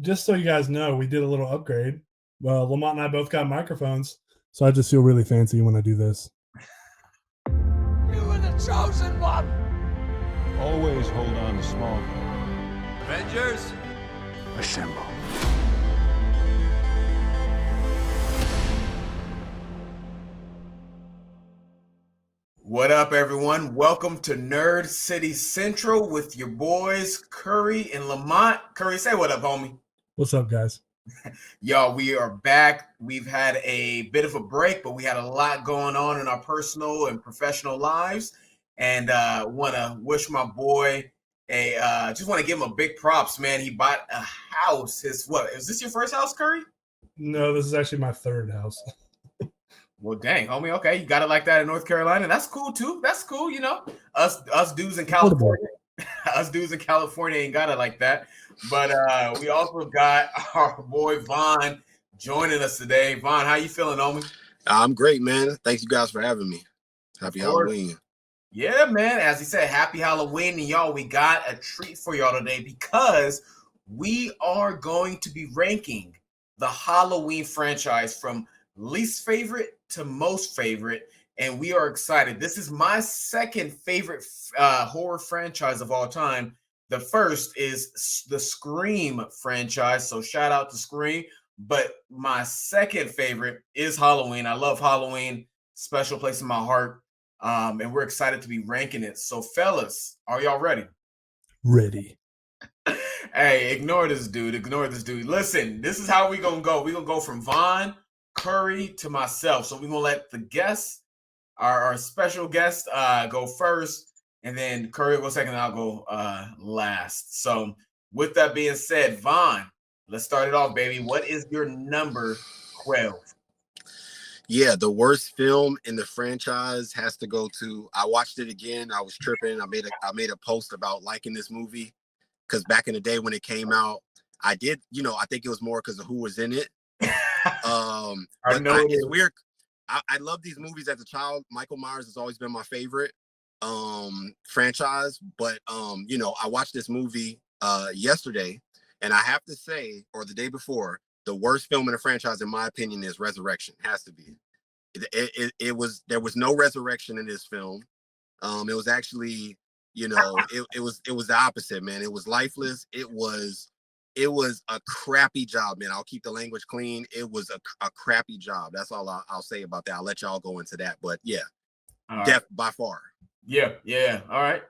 just so you guys know, we did a little upgrade. Well, Lamont and I both got microphones, so I just feel really fancy when I do this. You were the chosen one! Always hold on to small. Avengers, assemble. What up, everyone? Welcome to Nerd City Central with your boys, Curry and Lamont. Curry, say what up, homie. What's up, guys? Y'all, we are back. We've had a bit of a break, but we had a lot going on in our personal and professional lives. And want to wish my boy just want to give him a big props, man. He bought a house. Is this your first house, Curry? No, this is actually my third house. Well, dang, homie. Okay, you got it like that in North Carolina. That's cool too. That's cool. You know, us dudes in California, us dudes in California ain't got it like that. But we also got our boy Vaughn joining us today. Vaughn, how you feeling, homie? I'm great, man. Thanks you guys for having me. Happy Halloween. Yeah, man. As he said, happy Halloween. And y'all, we got a treat for y'all today because we are going to be ranking the Halloween franchise from least favorite to most favorite. And we are excited. This is my second favorite horror franchise of all time. The first is the Scream franchise. So shout out to Scream. But my second favorite is Halloween. I love Halloween. Special place in my heart. And we're excited to be ranking it. So, fellas, are y'all ready? Ready. Hey, ignore this dude. Ignore this dude. Listen, this is how we're going to go. We're going to go from Vaughn, Curry to myself. So, we're going to let the guests, our special guest, go first. And then Curry will go second, and I'll go last. So, with that being said, Vaughn, let's start it off, baby. What is your number 12? Yeah, the worst film in the franchise has to go to. I watched it again. I was tripping. I made a post about liking this movie because back in the day when it came out, I did. I think it was more because of who was in it. It's weird. I love these movies as a child. Michael Myers has always been my favorite franchise, but I watched this movie yesterday, and I have to say, or the day before, the worst film in the franchise, in my opinion, is Resurrection. Has to be. There was no resurrection in this film. It was actually, it was the opposite, man. It was lifeless. It was a crappy job, man. I'll keep the language clean. It was a crappy job. That's all I'll say about that. I'll let y'all go into that, but yeah, by far. Yeah. All right.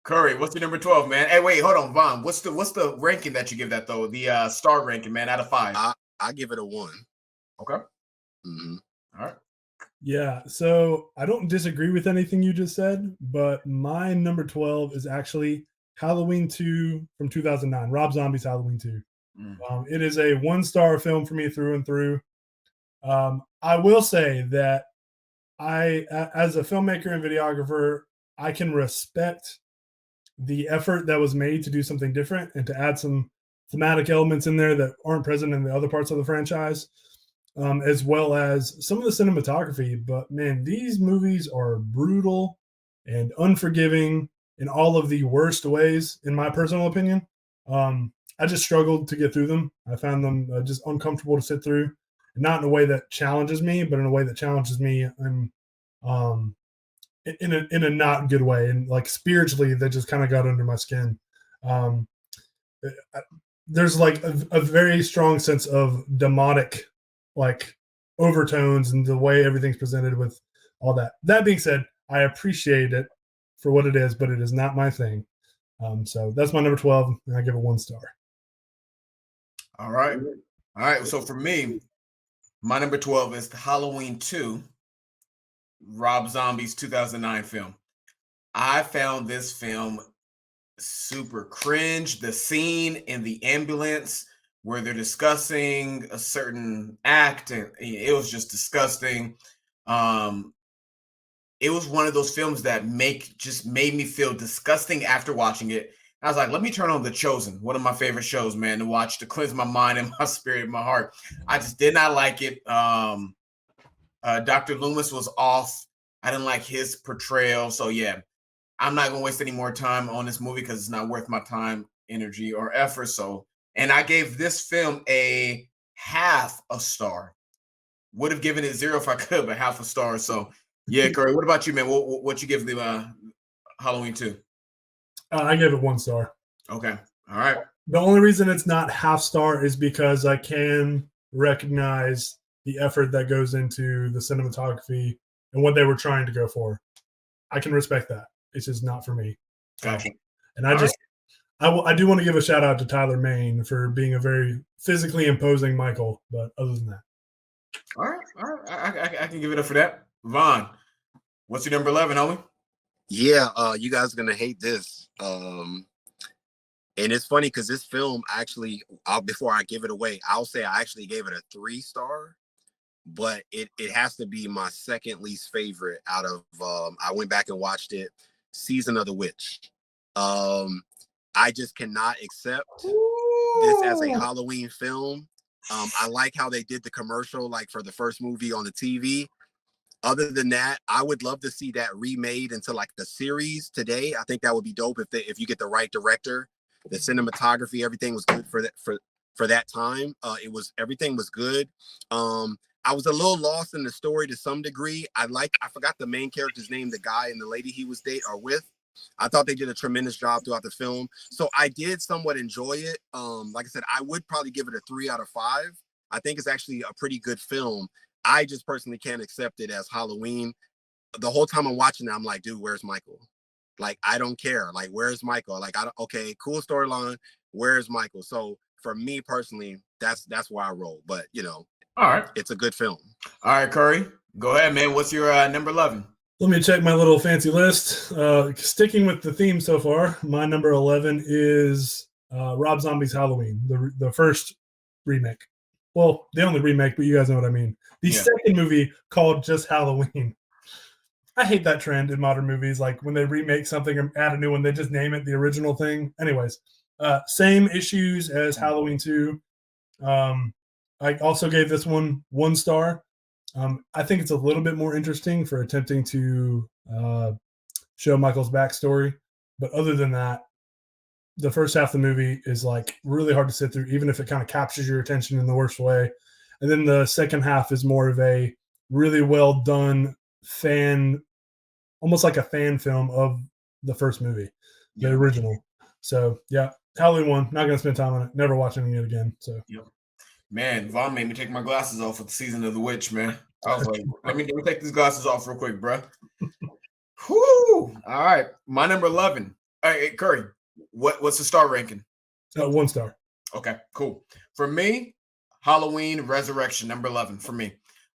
Curry, what's your number 12, man? Hey, wait, hold on, Vaughn. What's the ranking that you give that though? The star ranking, man, out of 5. I give it a 1. Okay. Mm-hmm. All right. Yeah, so I don't disagree with anything you just said, but my number 12 is actually Halloween 2 from 2009, Rob Zombie's Halloween 2. It is a 1-star film for me through and through. I will say that as a filmmaker and videographer, I can respect the effort that was made to do something different and to add some thematic elements in there that aren't present in the other parts of the franchise, as well as some of the cinematography. But man, these movies are brutal and unforgiving in all of the worst ways, in my personal opinion. I just struggled to get through them. I found them just uncomfortable to sit through, not in a way that challenges me, but in a way that challenges me and in a not good way, and like spiritually that just kind of got under my skin. There's like a very strong sense of demonic like overtones and the way everything's presented with all that. That being said, I appreciate it for what it is, but it is not my thing. So that's my number 12, and I give it 1 star. All right. So for me, my number 12 is Halloween 2, Rob Zombie's 2009 film. I found this film super cringe. The scene in the ambulance where they're discussing a certain act, and it was just disgusting. It was one of those films that made me feel disgusting after watching it. I was like, let me turn on The Chosen, one of my favorite shows, man, to watch to cleanse my mind and my spirit and my heart. I just did not like it. Dr. Loomis was off. I didn't like his portrayal. So yeah, I'm not gonna waste any more time on this movie because it's not worth my time, energy, or effort. So and I gave this film a half a star. Would have given it 0 if I could, but half a star. So yeah, Curry. What about you, man? What you give the Halloween 2? I gave it 1 star. Okay. All right. The only reason it's not half star is because I can recognize the effort that goes into the cinematography and what they were trying to go for. I can respect that. It's just not for me. Gotcha. And I do want to give a shout out to Tyler Maine for being a very physically imposing Michael, but other than that. All right. I can give it up for that. Vaughn, what's your number 11, homie? Yeah, you guys are gonna hate this. And it's funny because this film actually, before I give it away, I'll say I actually gave it a 3-star, but it has to be my second least favorite out of. I went back and watched it, Season of the Witch. I just cannot accept this as a Halloween film. I like how they did the commercial, like for the first movie on the TV. Other than that, I would love to see that remade into like the series today. I think that would be dope if you get the right director. The cinematography, everything was good for that time. Everything was good. I was a little lost in the story to some degree. I forgot the main character's name, the guy and the lady he was with. I thought they did a tremendous job throughout the film. So I did somewhat enjoy it. Like I said, I would probably give it a 3 out of 5. I think it's actually a pretty good film. I just personally can't accept it as Halloween. The whole time I'm watching it, I'm like, dude, where's Michael? Like, I don't care. Like, where's Michael? Like, okay, cool storyline. Where's Michael? So for me personally, that's where I roll. But all right, it's a good film. All right, Curry, go ahead, man. What's your number 11? Let me check my little fancy list. Sticking with the theme so far, my number 11 is Rob Zombie's Halloween, the first remake. Well, the only remake, but you guys know what I mean. The second movie called just Halloween. I hate that trend in modern movies. Like when they remake something or add a new one, they just name it the original thing. Anyways, same issues as Halloween 2. I also gave this one 1 star. I think it's a little bit more interesting for attempting to show Michael's backstory. But other than that, the first half of the movie is like really hard to sit through, even if it kind of captures your attention in the worst way. And then the second half is more of a really well done almost like a fan film of the first movie, the original. So yeah, Halloween 1, not going to spend time on it. Never watching it again. So Man, Vaughn made me take my glasses off for the Season of the Witch, man. I was like, let me take these glasses off real quick, bro. Whoo! All right, my number 11. All right, Curry, what's the star ranking? 1 star. Okay, cool. For me, Halloween Resurrection, number 11 for me.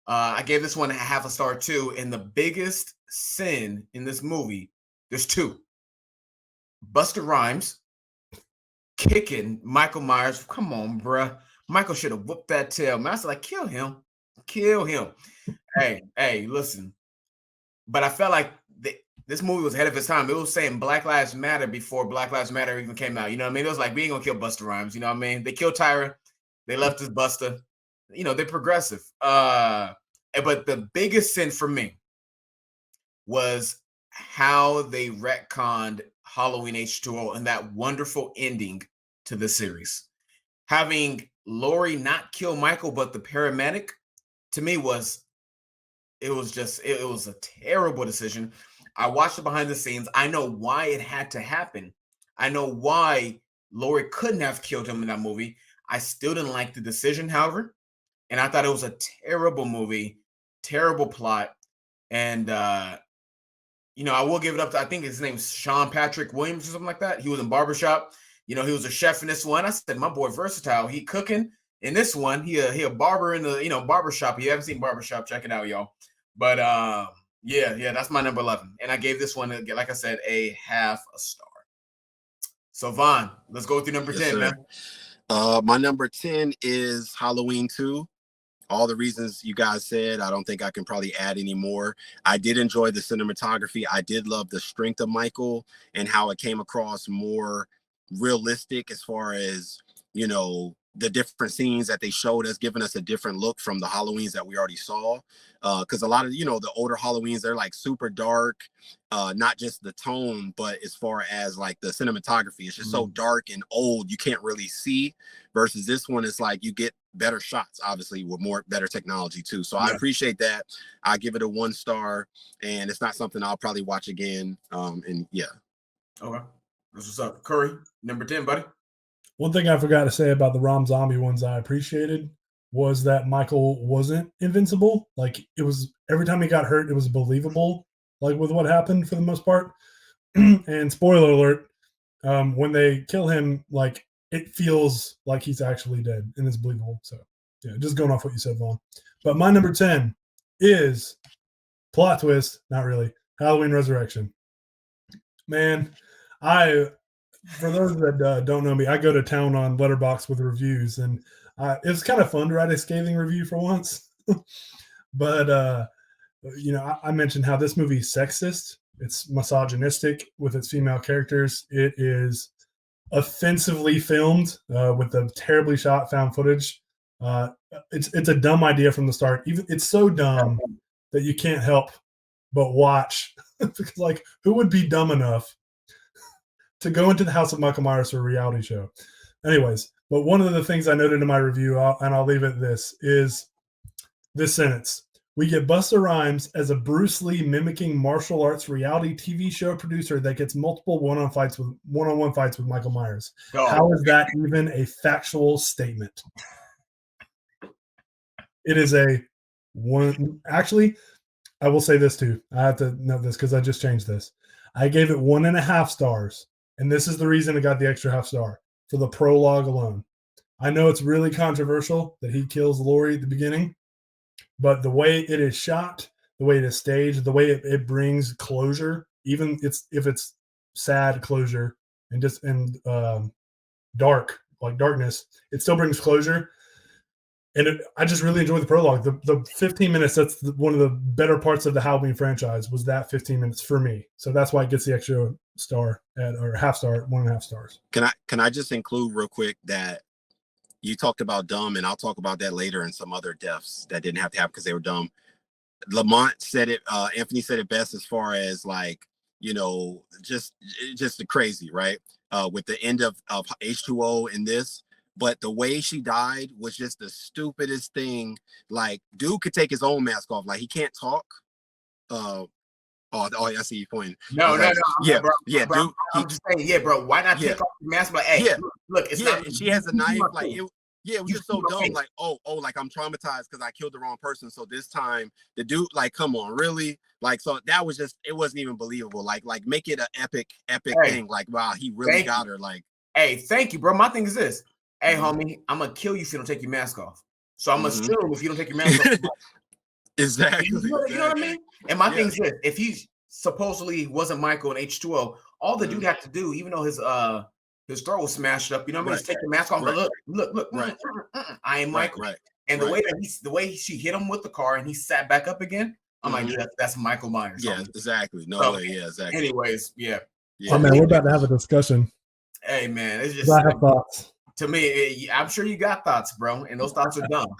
I gave this one a half a star too. And the biggest sin in this movie, there's 2. Busta Rhymes kicking Michael Myers. Come on, bruh. Michael should have whooped that tail. Man, I was like, kill him. Hey, listen. But I felt like this movie was ahead of its time. It was saying Black Lives Matter before Black Lives Matter even came out. You know what I mean? It was like, we ain't gonna kill Busta Rhymes. You know what I mean? They killed Tyra. They left us Busta. You know, they're progressive. But the biggest sin for me was how they retconned Halloween H2O and that wonderful ending to the series. Having Laurie not kill Michael, but the paramedic, to me was a terrible decision. I watched it behind the scenes. I know why it had to happen. I know why Laurie couldn't have killed him in that movie. I still didn't like the decision, however, and I thought it was a terrible movie, terrible plot, and I will give it up to, I think his name's Sean Patrick Williams or something like that. He was in Barbershop. He was a chef in this one. I said, my boy versatile. He cooking in this one. He a barber in the Barbershop. If you haven't seen Barbershop, check it out, y'all. But yeah, that's my number 11. And I gave this one, like I said, a half a star. So Vaughn, let's go with your number 10, sir. Man. My number 10 is Halloween 2. All the reasons you guys said, I don't think I can probably add any more. I did enjoy the cinematography. I did love the strength of Michael and how it came across more realistic as far as, the different scenes that they showed us, giving us a different look from the Halloweens that we already saw. Because a lot of, the older Halloweens, they're like super dark, not just the tone, but as far as like the cinematography, it's just so dark and old, you can't really see. Versus this one, it's like you get better shots, obviously, with better technology too. So I appreciate that. I give it a 1 star, and it's not something I'll probably watch again. And yeah. Okay. That's what's up. Curry, number 10, buddy. One thing I forgot to say about the Rob Zombie ones I appreciated was that Michael wasn't invincible. Like, it was every time he got hurt, it was believable, like with what happened for the most part. And spoiler alert, when they kill him, like, it feels like he's actually dead and it's believable. So yeah, just going off what you said, Vaughn. But my number 10 is plot twist, not really, Halloween Resurrection. Man, for those that don't know me, I go to town on Letterboxd with reviews, and it was kind of fun to write a scathing review for once. But I mentioned how this movie is sexist. It's misogynistic with its female characters. It is offensively filmed with the terribly shot found footage. It's a dumb idea from the start. It's so dumb that you can't help but watch. Because, like, who would be dumb enough to go into the house of Michael Myers for a reality show? Anyways, but one of the things I noted in my review, and I'll leave it at this, is this sentence. We get Busta Rhymes as a Bruce Lee mimicking martial arts reality TV show producer that gets multiple one-on-one fights with Michael Myers. Oh. How is that even a factual statement? It is a one. Actually, I will say this too. I have to note this because I just changed this. I gave it 1.5 stars. And this is the reason it got the extra half star, for the prologue alone. I know it's really controversial that he kills Laurie at the beginning, but the way it is shot, the way it is staged, the way it brings closure, even if it's sad closure and dark, like darkness, it still brings closure. And I just really enjoyed the prologue. The 15 minutes, that's one of the better parts of the Halloween franchise, was that 15 minutes for me. So that's why it gets the extra star or half star, 1.5 stars. Can I just include real quick that you talked about dumb, and I'll talk about that later in some other deaths that didn't have to happen because they were dumb. Lamont said it, Anthony said it best as far as like, just the crazy, right? With the end of H2O in this. But the way she died was just the stupidest thing. Like, dude could take his own mask off. Like, he can't talk. Oh, I see you pointing. No. Yeah, bro, yeah, bro, dude. I'm just saying, yeah, bro. Why not take off the mask? Like, hey, look, it's not. And she has a knife. Like, it was just so dumb. Okay. Like, like I'm traumatized because I killed the wrong person. So this time, the dude, like, come on, really? Like, so that was just, it wasn't even believable. Like make it an epic thing. Like, wow, he really got her. Like, hey, thank you, bro. My thing is this. Hey, homie, I'm gonna kill you if you don't take your mask off. So I'm gonna assume if you don't take your mask off. Exactly. You know what I mean? And my thing is this: if he supposedly wasn't Michael in H2O, all the dude had to do, even though his throat was smashed up, you know what I mean? Just take the mask off. Right. Look, I ain't Michael. Right. And the way she hit him with the car and he sat back up again, I'm like, yeah, that's Michael Myers. Yeah, exactly. No way. Yeah, exactly. Anyways, yeah. Oh man, we're about to have a discussion. Hey man, it's just I have thoughts. To me, I'm sure you got thoughts, bro, and those thoughts are dumb.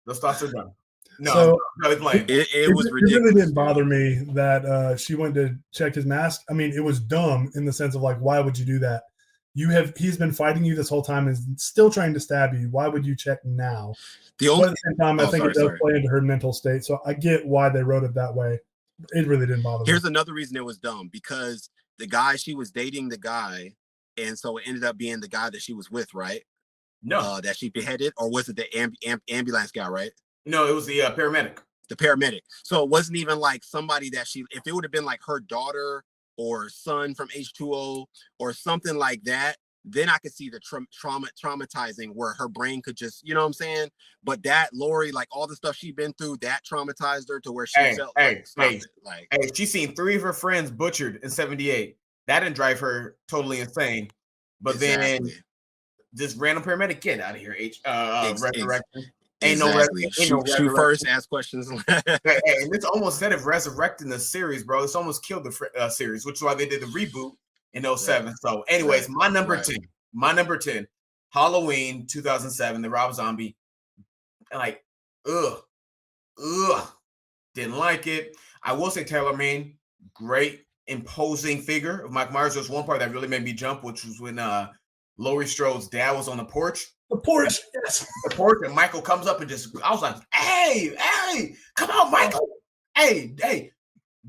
Those thoughts are dumb. No, So, it was ridiculous. It really didn't bother me that she went to check his mask. I mean, it was dumb in the sense of like, why would you do that? He's been fighting you this whole time and still trying to stab you. Why would you check now? But at the same time, I think it does play into her mental state. So I get why they wrote it that way. It really didn't bother me. Here's another reason it was dumb, because the guy, she was dating the guy, and so it ended up being the guy that she was with, right? No. That she beheaded, or was it the ambulance guy, right? No, it was the paramedic. The paramedic. So it wasn't even like somebody that if it would have been like her daughter or son from H2O or something like that, then I could see the traumatizing where her brain could just, you know what I'm saying? But that Laurie, like all the stuff she'd been through, that traumatized her to where she felt she seen 3 of her friends butchered in 78. That didn't drive her totally insane. But then this random paramedic, get out of here, resurrection. Ain't no shoot first, ask questions. And it's almost, instead of resurrecting the series, bro, it's almost killed the series, which is why they did the reboot in 07. So anyways, my number 10 Halloween 2007, the Rob Zombie. And like, ugh, didn't like it. I will say Taylor Mane, great imposing figure of Mike Myers. There's one part that really made me jump, which was when Laurie Strode's dad was on the porch. The porch, yes. The porch, and Michael comes up and just, I was like, hey, come on, Michael. Hey,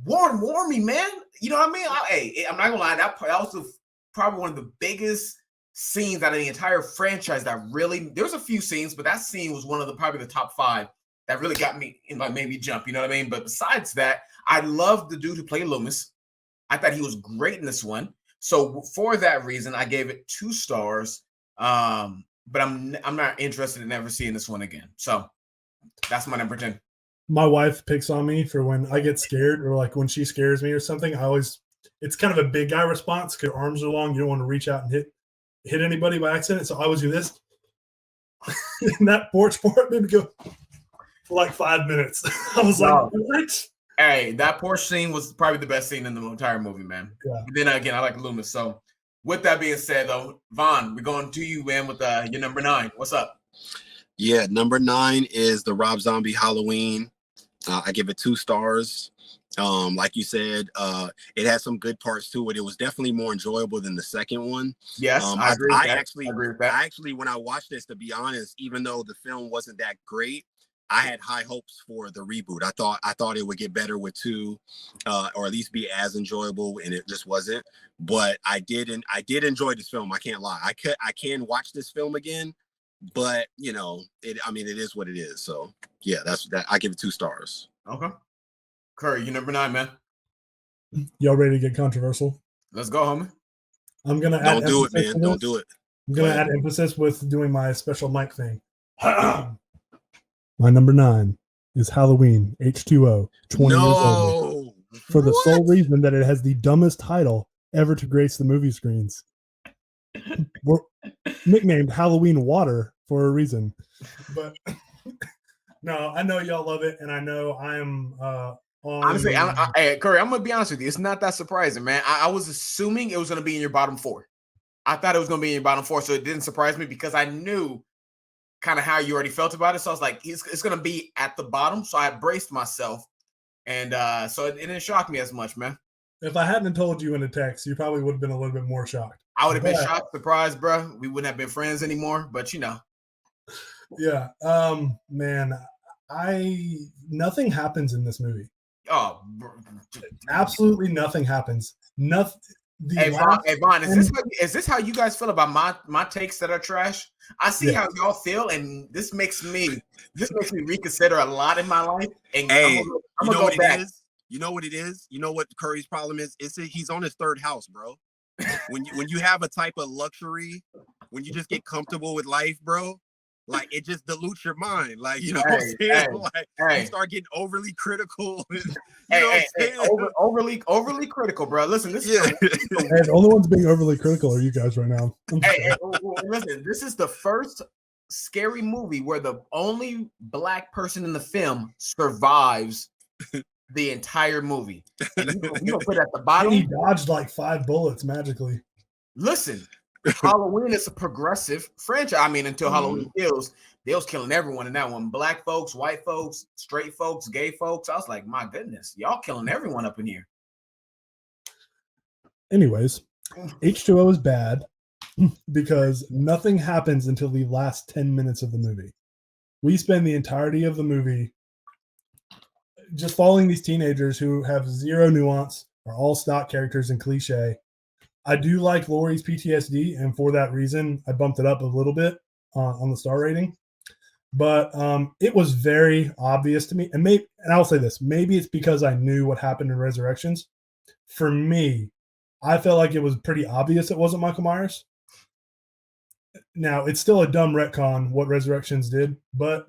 warn me, man. You know what I mean? I'm not gonna lie, that was probably one of the biggest scenes out of the entire franchise that really, there was a few scenes, but that scene was one of probably the top 5 that really got me and like made me jump, you know what I mean? But besides that, I love the dude who played Loomis. I thought he was great in this one. So for that reason, I gave it 2 stars. But I'm not interested in ever seeing this one again. So that's my number 10. My wife picks on me for when I get scared, or like when she scares me or something. It's kind of a big guy response because arms are long. You don't want to reach out and hit anybody by accident. So I always do this. And that porch part made me go for like 5 minutes. I was like, what? Hey, that porch scene was probably the best scene in the entire movie, man. Yeah. But then again, I like Loomis. So with that being said, though, Vaughn, we're going to you, man, with your number 9. What's up? Yeah, number 9 is the Rob Zombie Halloween. I give it 2 stars. Like you said, it had some good parts to it. It was definitely more enjoyable than the second one. Yes, I agree with that. I agree with that. I actually, when I watched this, to be honest, even though the film wasn't that great, I had high hopes for the reboot. I thought it would get better with 2, or at least be as enjoyable, and it just wasn't. But I did enjoy this film. I can't lie. I can watch this film again, but you know, it is what it is. So yeah, that's that. I give it 2 stars. Okay. Curry, you number 9, man. Y'all ready to get controversial? Let's go, homie. I'm gonna don't do it, man. Don't do it. I'm gonna add emphasis with doing my special mic thing. My number 9 is Halloween H2O 20 years old. For the sole reason that it has the dumbest title ever to grace the movie screens. We're nicknamed Halloween Water for a reason. But no, I know y'all love it, and I know I'm honestly, hey, Curry, I'm gonna be honest with you. It's not that surprising, man. I was assuming it was gonna be in your bottom 4. I thought it was gonna be in your bottom 4, so it didn't surprise me because I knew kind of how you already felt about it. So I was like, it's gonna be at the bottom. So I braced myself, and so it didn't shock me as much, man. If I hadn't told you in a text, you probably would have been a little bit more shocked. I would have been shocked, surprised, bro. We wouldn't have been friends anymore, but you know. Yeah. Man, nothing happens in this movie. Oh, absolutely nothing happens. Nothing. Hey, Vaughn, is this how you guys feel about my takes that are trash? I see how y'all feel, and this makes me reconsider a lot in my life. And hey, I'm gonna go back. You know what it is? You know what Curry's problem is? He's on his 3rd house, bro. When you have a type of luxury, when you just get comfortable with life, bro, like it just dilutes your mind. Like, you know what I'm saying? You start getting overly critical. Overly critical, bro. Listen, this is the only ones being overly critical are you guys right now. Listen, this is the first scary movie where the only Black person in the film survives the entire movie. And you don't put it at the bottom. He dodged like 5 bullets magically. Listen, Halloween is a progressive franchise. I mean, until Halloween Kills, they was killing everyone in that one. Black folks, white folks, straight folks, gay folks. I was like, my goodness, y'all killing everyone up in here. Anyways, H2O is bad because nothing happens until the last 10 minutes of the movie. We spend the entirety of the movie just following these teenagers who have zero nuance, are all stock characters and cliche. I do like Laurie's PTSD, and for that reason, I bumped it up a little bit on the star rating. But it was very obvious to me, and I'll say this: maybe it's because I knew what happened in Resurrections. For me, I felt like it was pretty obvious it wasn't Michael Myers. Now, it's still a dumb retcon what Resurrections did, but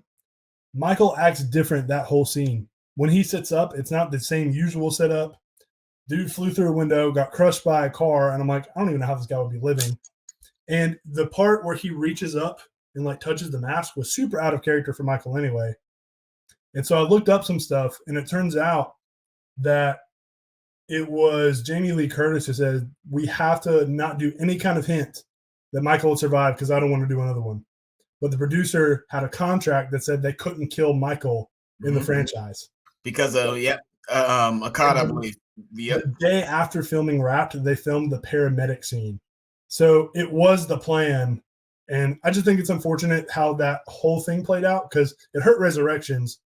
Michael acts different that whole scene. When he sits up, it's not the same usual setup. Dude flew through a window, got crushed by a car, and I'm like, I don't even know how this guy would be living. And the part where he reaches up and like touches the mask was super out of character for Michael anyway. And so I looked up some stuff, and it turns out that it was Jamie Lee Curtis who said, we have to not do any kind of hint that Michael would survive because I don't want to do another one. But the producer had a contract that said they couldn't kill Michael in the franchise. Because of, Akkad, I believe. Yep. The day after filming Wrapped, they filmed the paramedic scene. So it was the plan. And I just think it's unfortunate how that whole thing played out because it hurt Resurrections.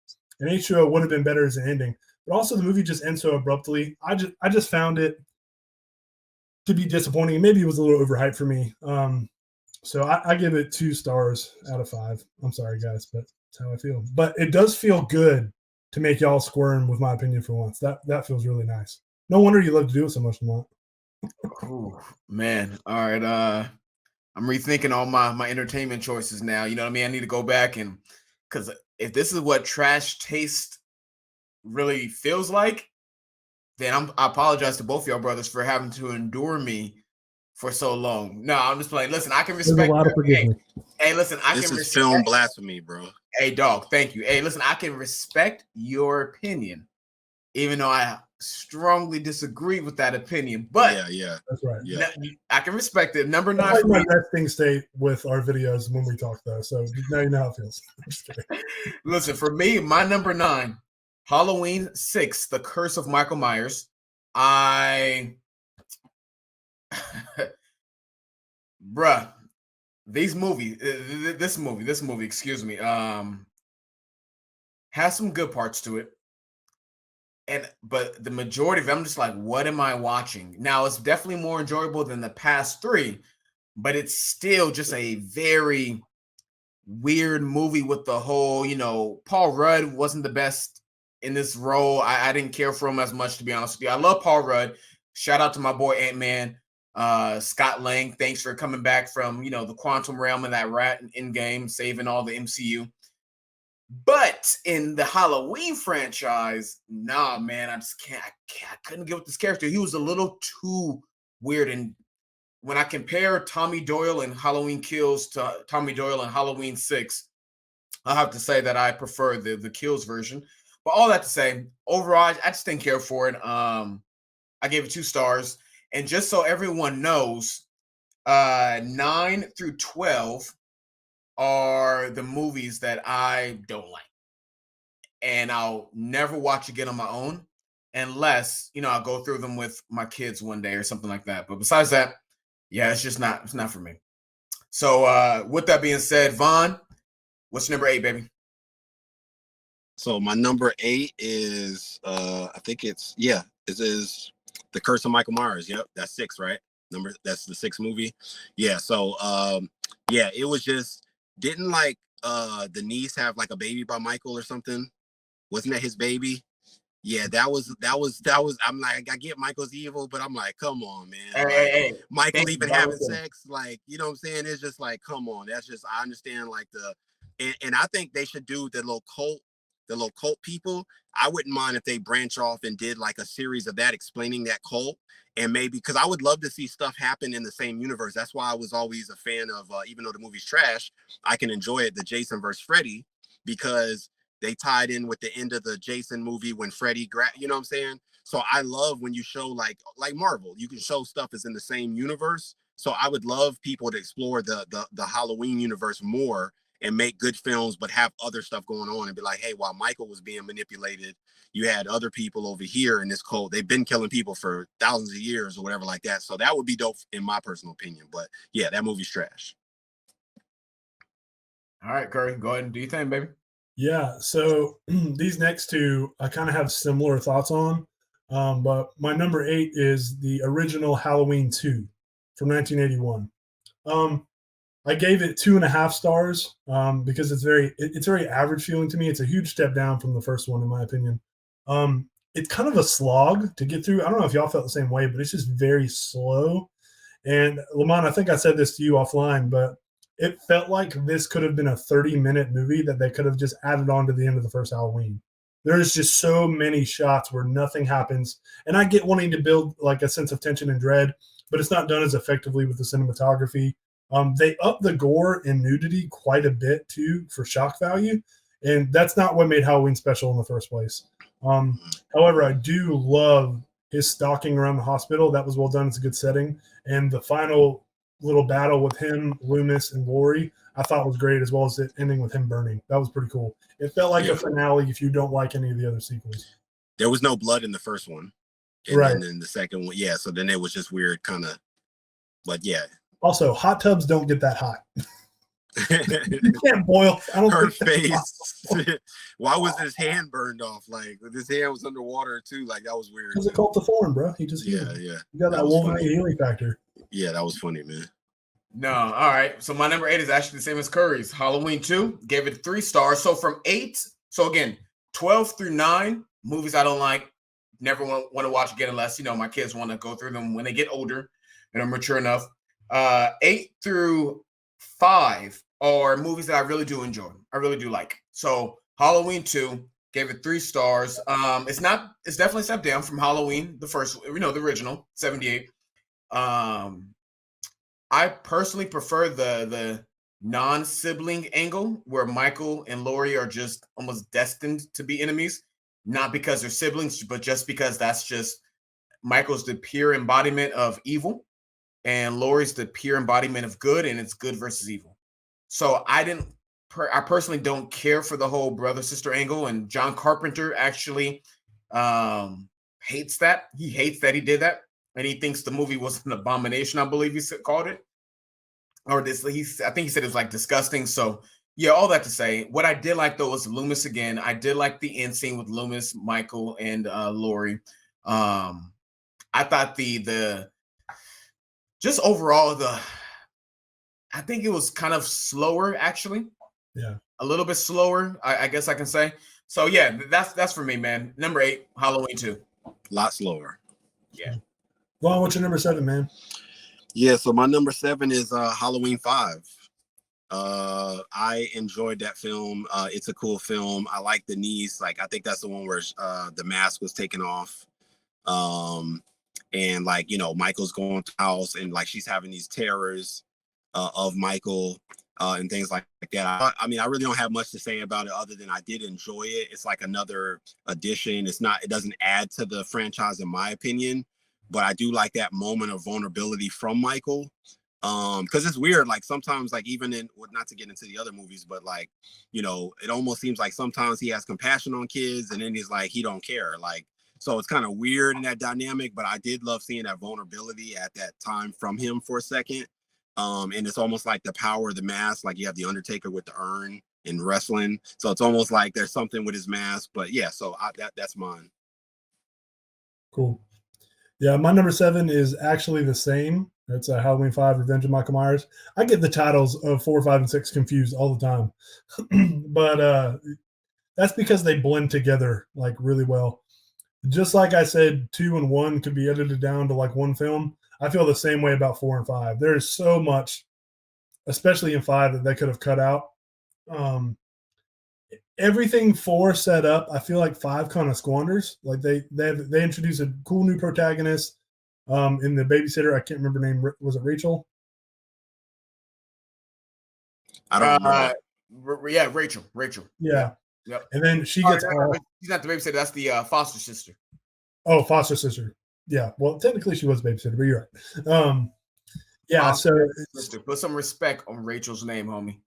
And H2O would have been better as an ending. But also the movie just ends so abruptly. I just found it to be disappointing. Maybe it was a little overhyped for me. So I give it 2 stars out of 5. I'm sorry, guys, but that's how I feel. But it does feel good to make y'all squirm with my opinion for once. That feels really nice. No wonder you love to do it so much, Lamont. Oh, man. All right. I'm rethinking all my entertainment choices now. You know what I mean? I need to go back and because if this is what trash taste really feels like, then I apologize to both y'all brothers for having to endure me for so long. No, I'm just playing. Listen, I can respect. There's a lot of forgiveness. Hey, listen, This is film blasphemy, bro. Hey, dog, thank you. Hey, listen, I can respect your opinion, even though I strongly disagree with that opinion. But yeah, that's right. Yeah, I can respect it. Number 9 That's for my me. resting state with our videos when we talk, though. So now you know how it feels. Listen, for me, my number 9, Halloween 6, The Curse of Michael Myers. Bruh, this movie, excuse me, has some good parts to it. But the majority of it, I'm just like, what am I watching? Now, it's definitely more enjoyable than the past 3, but it's still just a very weird movie with the whole, Paul Rudd wasn't the best in this role. I didn't care for him as much, to be honest with you. I love Paul Rudd. Shout out to my boy Ant-Man. Scott Lang, thanks for coming back from, the quantum realm and that rat in Endgame, saving all the MCU. But in the Halloween franchise, nah, man, I just can't. I couldn't get with this character. He was a little too weird. And when I compare Tommy Doyle in Halloween Kills to Tommy Doyle in Halloween 6, I'll have to say that I prefer the Kills version. But all that to say, overall, I just didn't care for it. I gave it 2 stars. And just so everyone knows, 9 through 12 are the movies that I don't like. And I'll never watch again on my own unless, I'll go through them with my kids one day or something like that. But besides that, yeah, it's not for me. So with that being said, Vaughn, what's number 8, baby? So my number 8 is I think it is The Curse of Michael Myers. Yep, that's 6, right? That's the 6th movie. Yeah, so it was just didn't like the niece have like a baby by Michael or something? Wasn't that his baby? Yeah, that was. I'm like, I get Michael's evil, but I'm like, come on, man. Hey. Michael even having sex, like, you know what I'm saying? It's just like, come on. That's just, I understand like and I think they should do the little cult people. I wouldn't mind if they branch off and did like a series of that explaining that cult. And maybe because I would love to see stuff happen in the same universe. That's why I was always a fan of, even though the movie's trash, I can enjoy it, the Jason versus Freddy, because they tied in with the end of the Jason movie when Freddy, you know what I'm saying? So I love when you show like Marvel, you can show stuff is in the same universe. So I would love people to explore the Halloween universe more and make good films, but have other stuff going on and be like, hey, while Michael was being manipulated, you had other people over here in this cult. They've been killing people for thousands of years or whatever like that. So that would be dope in my personal opinion. But yeah, that movie's trash. All right, Curry, go ahead and do your thing, baby. Yeah, so these next 2 I kind of have similar thoughts on, but my number 8 is the original Halloween 2 from 1981. I gave it 2.5 stars because it's very average feeling to me. It's a huge step down from the first one, in my opinion. It's kind of a slog to get through. I don't know if y'all felt the same way, but it's just very slow. And Lamont, I think I said this to you offline, but it felt like this could have been a 30-minute movie that they could have just added on to the end of the first Halloween. There's just so many shots where nothing happens. And I get wanting to build like a sense of tension and dread, but it's not done as effectively with the cinematography. They up the gore and nudity quite a bit too for shock value. And that's not what made Halloween special in the first place. However, I do love his stalking around the hospital. That was well done. It's a good setting. And the final little battle with him, Loomis, and Laurie, I thought was great, as well as it ending with him burning. That was pretty cool. It felt like a finale if you don't like any of the other sequels. There was no blood in the first one. And right. then in the second one, yeah. So then it was just weird, kind of. But yeah. Also, hot tubs don't get that hot. You can't boil. I don't Her think face. Why was his hand burned off? Like his hand was underwater too. Like that was weird. Because it cult the form, bro. He just yeah. You got that Wolverine healing factor. Yeah, that was funny, man. No, all right. So my number 8 is actually the same as Curry's. Halloween 2, gave it 3 stars. So from 8, so again, 12 through 9, movies I don't like, never want to watch again unless, my kids want to go through them when they get older and are mature enough. 8 through 5 are movies that I really do enjoy. I really do like. So Halloween 2, gave it 3 stars. It's definitely a step down from Halloween, the first, the original, 78. I personally prefer the non-sibling angle where Michael and Laurie are just almost destined to be enemies, not because they're siblings, but just because that's just Michael's the pure embodiment of evil and Laurie's the pure embodiment of good, and it's good versus evil. So I personally don't care for the whole brother-sister angle, and John Carpenter actually hates that. He hates that he did that. And he thinks the movie was an abomination, I believe he called it. Or this, I think he said it was like disgusting. So yeah, all that to say, what I did like though was Loomis again. I did like the end scene with Loomis, Michael, and Laurie. I thought the just overall I think it was kind of slower actually. Yeah, a little bit slower, I guess I can say. So yeah, that's for me, man. Number 8, Halloween 2. A lot slower. Yeah. Go on, what's your number 7, man? Yeah, so my number 7 is Halloween 5. I enjoyed that film. It's a cool film. I like the niece. Like I think that's the one where the mask was taken off. And like, Michael's going to the house and like she's having these terrors of Michael and things like that. I mean, I really don't have much to say about it other than I did enjoy it. It's like another addition. It doesn't add to the franchise in my opinion. But I do like that moment of vulnerability from Michael. Because it's weird, like sometimes, like even in, not to get into the other movies, but like, it almost seems like sometimes he has compassion on kids and then he's like, he don't care. Like, so it's kind of weird in that dynamic, but I did love seeing that vulnerability at that time from him for a second. And it's almost like the power of the mask, like you have the Undertaker with the urn in wrestling. So it's almost like there's something with his mask, but yeah, so that's mine. Cool. Yeah, my number 7 is actually the same. It's Halloween 5, Revenge of Michael Myers. I get the titles of 4, 5, and 6 confused all the time. But that's because they blend together like really well. Just like I said, 2 and 1 could be edited down to like one film. I feel the same way about 4 and 5. There is so much, especially in 5, that they could have cut out. Everything 4 set up, I feel like 5 kind of squanders. Like they introduce a cool new protagonist in the babysitter. I can't remember her name. Was it Rachel? I don't know. Yeah, Rachel. Yeah. Yep. And then she gets she's not the babysitter. That's the foster sister. Oh, foster sister. Yeah. Well, technically she was a babysitter, but you're right. Yeah. So put some respect on Rachel's name, homie.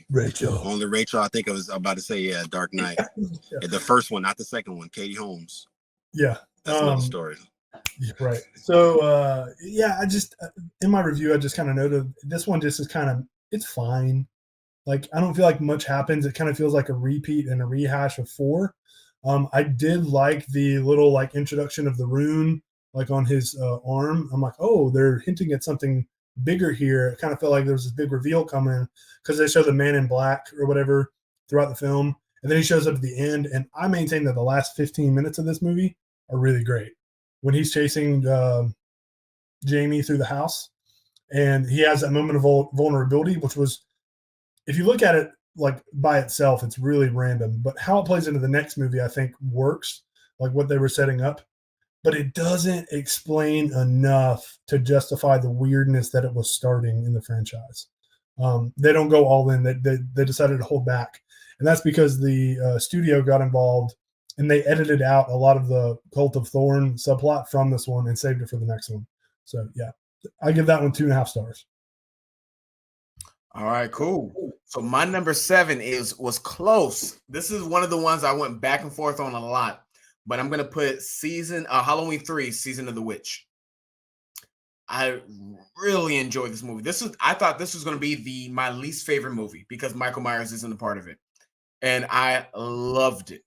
Rachel. Only Rachel. I think I was about to say, Dark Knight. Yeah. The first one, not the second one. Katie Holmes. Yeah. That's another story. Yeah, right. So, I just, in my review, I just kind of noted this one just is kind of, it's fine. Like, I don't feel like much happens. It kind of feels like a repeat and a rehash of 4. I did like the little, like, introduction of the rune, like, on his arm. I'm like, oh, they're hinting at something bigger here. It kind of felt like there was this big reveal coming because they show the man in black or whatever throughout the film. And then he shows up at the end. And I maintain that the last 15 minutes of this movie are really great. When he's chasing Jamie through the house and he has that moment of vulnerability, which was, if you look at it like by itself, it's really random, but how it plays into the next movie, I think works, like what they were setting up, but it doesn't explain enough to justify the weirdness that it was starting in the franchise. They don't go all in. They decided to hold back. And that's because the studio got involved and they edited out a lot of the Cult of Thorn subplot from this one and saved it for the next one. So, yeah. I give that one 2.5 stars. All right, cool. So my number 7 was close. This is one of the ones I went back and forth on a lot, but I'm gonna put Halloween 3, Season of the Witch. I really enjoyed this movie. I thought this was gonna be my least favorite movie because Michael Myers isn't a part of it, and I loved it.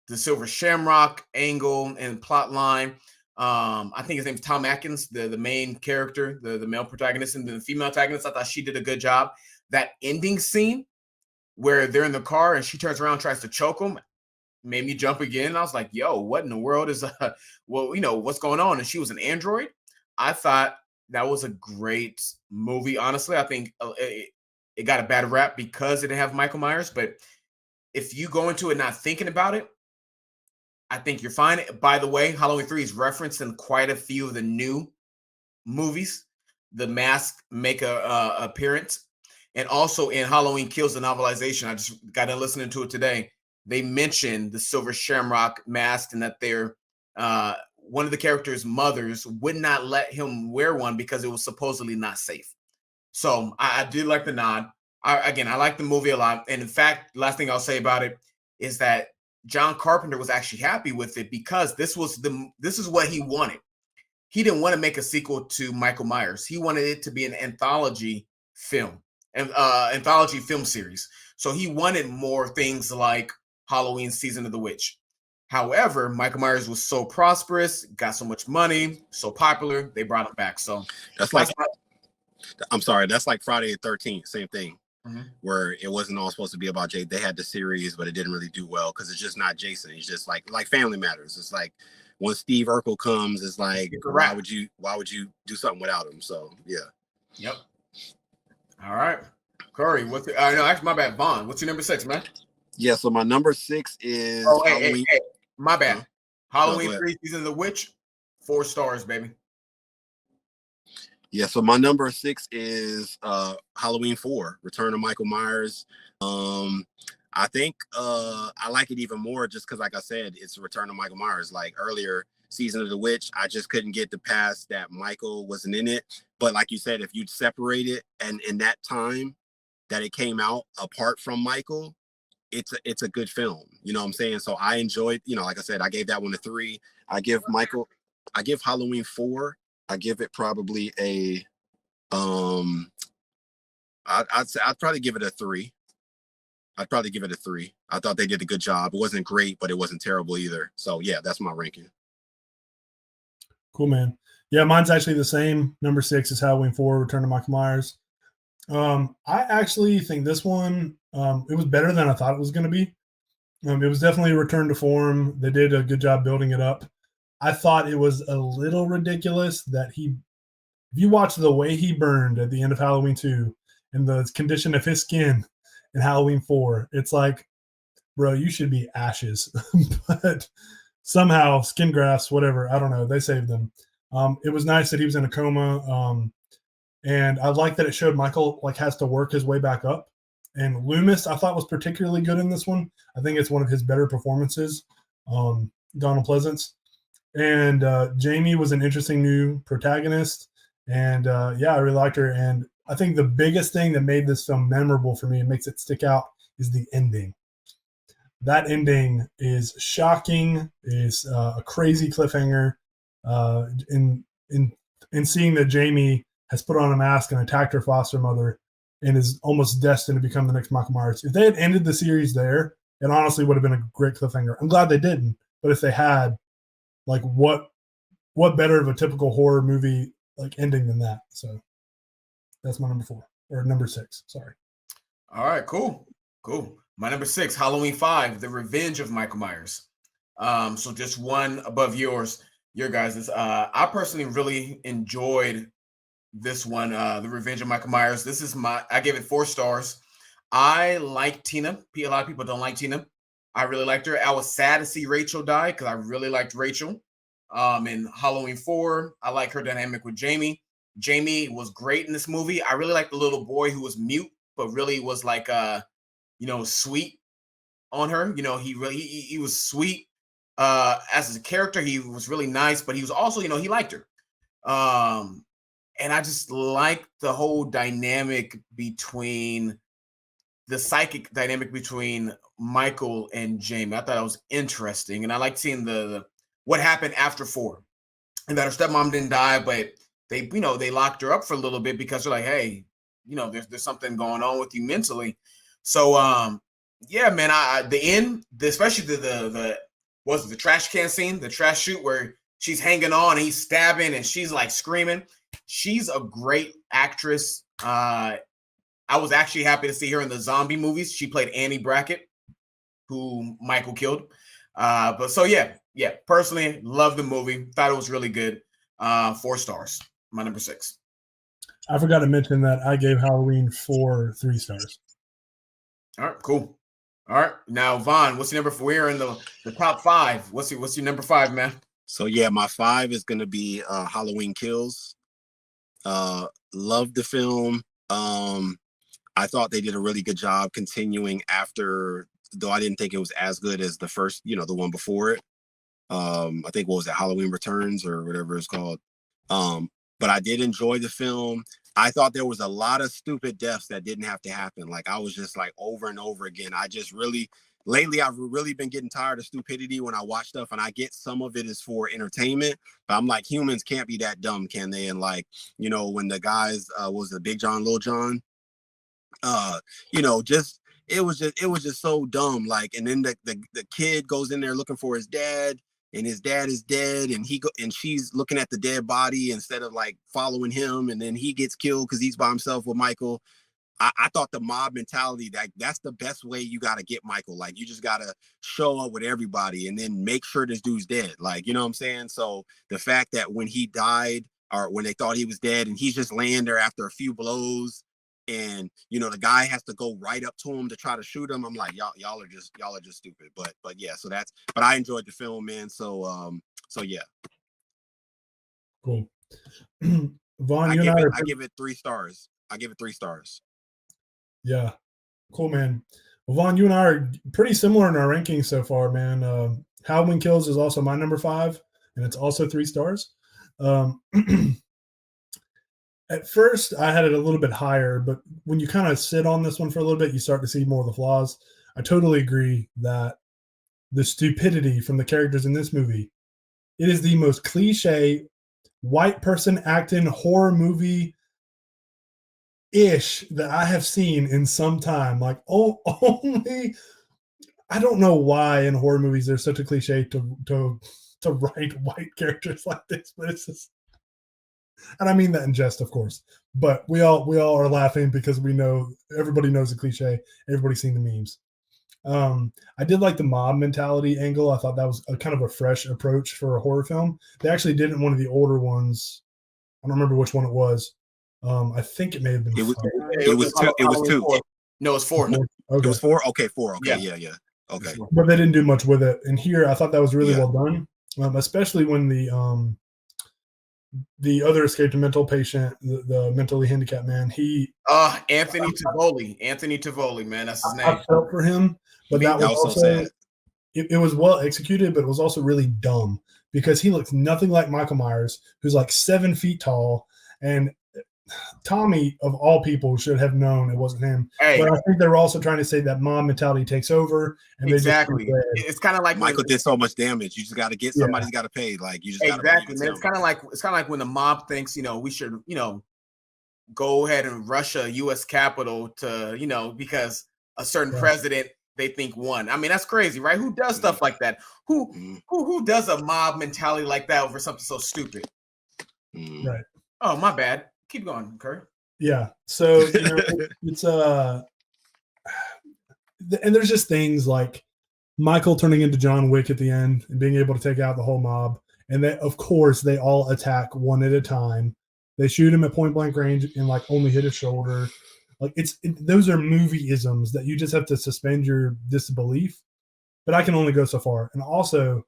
The Silver Shamrock angle and plot line. I think his name's Tom Atkins, the main character, the male protagonist, and the female antagonist. I thought she did a good job. That ending scene where they're in the car and she turns around and tries to choke him made me jump again. I was like, yo, what in the world is what's going on? And she was an android. I thought that was a great movie. Honestly, I think it got a bad rap because it didn't have Michael Myers. But if you go into it not thinking about it, I think you're fine. By the way, Halloween 3 is referenced in quite a few of the new movies. The mask make a appearance. And also in Halloween Kills, the novelization, I just got to listening to it today. They mentioned the Silver Shamrock mask and that they're one of the characters' mothers would not let him wear one because it was supposedly not safe. So I did like the nod. I like the movie a lot. And in fact, last thing I'll say about it is that John Carpenter was actually happy with it because this is what he wanted. He didn't want to make a sequel to Michael Myers. He wanted it to be an anthology film. Anthology film series. So he wanted more things like Halloween Season of the Witch. However, Michael Myers was so prosperous, got so much money, so popular, they brought him back. So that's like Friday the 13th, same thing. Mm-hmm. Where it wasn't all supposed to be about Jay. They had the series, but it didn't really do well because it's just not Jason. It's just like Family Matters. It's like when Steve Urkel comes, it's like why would you do something without him? So yeah. Yep. All right, Corey. Actually, my bad. Vaughn, what's your number 6, man? Yeah, so my number 6 is Halloween. Hey, my bad. Halloween 3, Season of the Witch, 4 stars, baby. Yeah, so my number 6 is Halloween 4, Return of Michael Myers. I think I like it even more just because, like I said, it's Return of Michael Myers. Like earlier, Season of the Witch, I just couldn't get the past that Michael wasn't in it. But like you said, if you'd separate it and in that time that it came out apart from Michael, it's a good film. You know what I'm saying? So I enjoyed, like I said, I gave that one a 3. I give Halloween 4. I give it probably a I'd probably give it a 3. I thought they did a good job. It wasn't great, but it wasn't terrible either. So yeah, that's my ranking. Cool, man. Yeah, mine's actually the same. Number 6 is Halloween 4, Return to Michael Myers. I actually think this one, it was better than I thought it was going to be. It was definitely a return to form. They did a good job building it up. I thought it was a little ridiculous that if you watch the way he burned at the end of Halloween 2 and the condition of his skin in Halloween 4, it's like, bro, you should be ashes. But somehow, skin grafts, whatever, I don't know, they saved them. It was nice that he was in a coma. And I like that it showed Michael has to work his way back up. And Loomis, I thought, was particularly good in this one. I think it's one of his better performances, Donald Pleasance. And Jamie was an interesting new protagonist. And I really liked her. And I think the biggest thing that made this film memorable for me and makes it stick out is the ending. That ending is shocking, is a crazy cliffhanger. In seeing that Jamie has put on a mask and attacked her foster mother and is almost destined to become the next Michael Myers. If they had ended the series there, it honestly would have been a great cliffhanger. I'm glad they didn't, but if they had, what better of a typical horror movie ending than that? So that's my number 4 or number 6. Sorry. All right, cool. My number 6, Halloween 5, The Revenge of Michael Myers. So just one above your guys'. I personally really enjoyed this one, The Revenge of Michael Myers. I gave it 4 stars. I like Tina. A lot of people don't like Tina. I really liked her. I was sad to see Rachel die because I really liked Rachel. In Halloween 4, I like her dynamic with Jamie. Jamie was great in this movie. I really liked the little boy who was mute, but really was sweet on her. He was sweet. As a character, he was really nice, but he was also, he liked her. And I just like the whole dynamic between the psychic dynamic between Michael and Jamie. I thought it was interesting, and I like seeing the what happened after 4, and that her stepmom didn't die, but they they locked her up for a little bit because they're like, hey, there's something going on with you mentally. So yeah, man, I the end, especially the was it the trash can scene, the trash shoot where she's hanging on and he's stabbing and she's like screaming. She's a great actress. I was actually happy to see her in the zombie movies. She played Annie Brackett, who Michael killed. But so yeah, personally, love the movie. Thought it was really good. 4 stars. My number 6. I forgot to mention that I gave Halloween 4 3 stars. All right, cool. All right, now Vaughn, what's your number 4? We're in the top 5. What's your number 5, man? So yeah, my 5 is gonna be Halloween Kills. Love the film. I thought they did a really good job continuing after, though I didn't think it was as good as the first, the one before it. I think, what was it, Halloween Returns or whatever it's called. But I did enjoy the film. I thought there was a lot of stupid deaths that didn't have to happen. Like, I was just like over and over again. Lately, I've really been getting tired of stupidity when I watch stuff, and I get some of it is for entertainment, but I'm like, humans can't be that dumb, can they? And like, when the guys, was the Big John, Little John, just, it was just so dumb. Like, and then the kid goes in there looking for his dad, and his dad is dead, and she's looking at the dead body instead of like following him, and then he gets killed because he's by himself with Michael. I thought the mob mentality, that's the best way you got to get Michael. Like, you just got to show up with everybody and then make sure this dude's dead. Like, you know what I'm saying? So the fact that when he died, or when they thought he was dead, and he's just laying there after a few blows, and the guy has to go right up to him to try to shoot him, I'm like, y'all are just stupid. But yeah, but I enjoyed the film, man. So yeah. Cool. Vaughn, I give it 3 stars. I give it 3 stars. Yeah. Cool, man. Well, Vaughn, you and I are pretty similar in our rankings so far, man. Halloween Kills is also my number 5, and it's also 3 stars. At first, I had it a little bit higher, but when you kind of sit on this one for a little bit, you start to see more of the flaws. I totally agree that the stupidity from the characters in this movie, it is the most cliche white person acting horror movie ish that I have seen in some time. Like, only I don't know why in horror movies there's such a cliche to write white characters like this, but it's just, and I mean that in jest, of course. But we all are laughing because we know everybody knows the cliche. Everybody's seen the memes. I did like the mob mentality angle. I thought that was a kind of a fresh approach for a horror film. They actually did it in one of the older ones. I don't remember which one it was. I think it may have been. It was 2. No, it's 4. Okay. It was 4. Okay, 4. Okay, yeah. Okay. But they didn't do much with it. And here, I thought that was really well done, especially when the other escaped mental patient, the mentally handicapped man. Anthony Tivoli, man, that's his name. I felt for him, but that was also so sad. It was well executed, but it was also really dumb because he looks nothing like Michael Myers, who's like 7 feet tall, and Tommy, of all people, should have known it wasn't him. Hey. But I think they were also trying to say that mob mentality takes over. And exactly. It's kind of like Michael did so much damage. You just got to get somebody's got to pay. Like, you just exactly, man. It's kind of like when the mob thinks, we should, go ahead and rush a U.S. Capitol to, because a certain president they think won. I mean, that's crazy, right? Who does stuff like that? Who does a mob mentality like that over something so stupid? Right. Oh, my bad. Keep going, Curry. Yeah. So it's and there's just things like Michael turning into John Wick at the end and being able to take out the whole mob. And they, of course, they all attack one at a time. They shoot him at point blank range and like only hit his shoulder. Like those are movie-isms that you just have to suspend your disbelief. But I can only go so far. And also,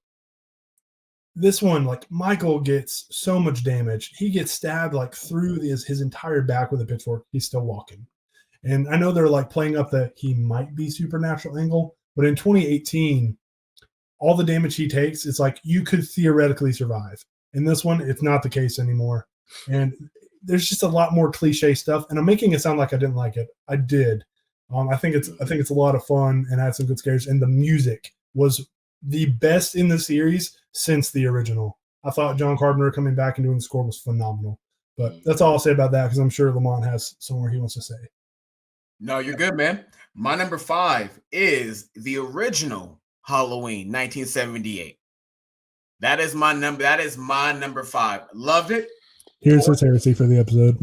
this one, like, Michael gets so much damage. He gets stabbed like through his entire back with a pitchfork. He's still walking. And I know they're like playing up that he might be supernatural angle, but in 2018, all the damage he takes, it's like you could theoretically survive. In this one, it's not the case anymore. And there's just a lot more cliche stuff, and I'm making it sound like I didn't like it. I did. I think it's a lot of fun and had some good scares, and the music was the best in the series since the original. I thought John Carpenter coming back and doing the score was phenomenal. But that's all I'll say about that, because I'm sure Lamont has somewhere he wants to say. No, you're good, man. My number 5 is the original Halloween, 1978. That is my number. That is my number 5. Loved it. Here's his heresy for the episode.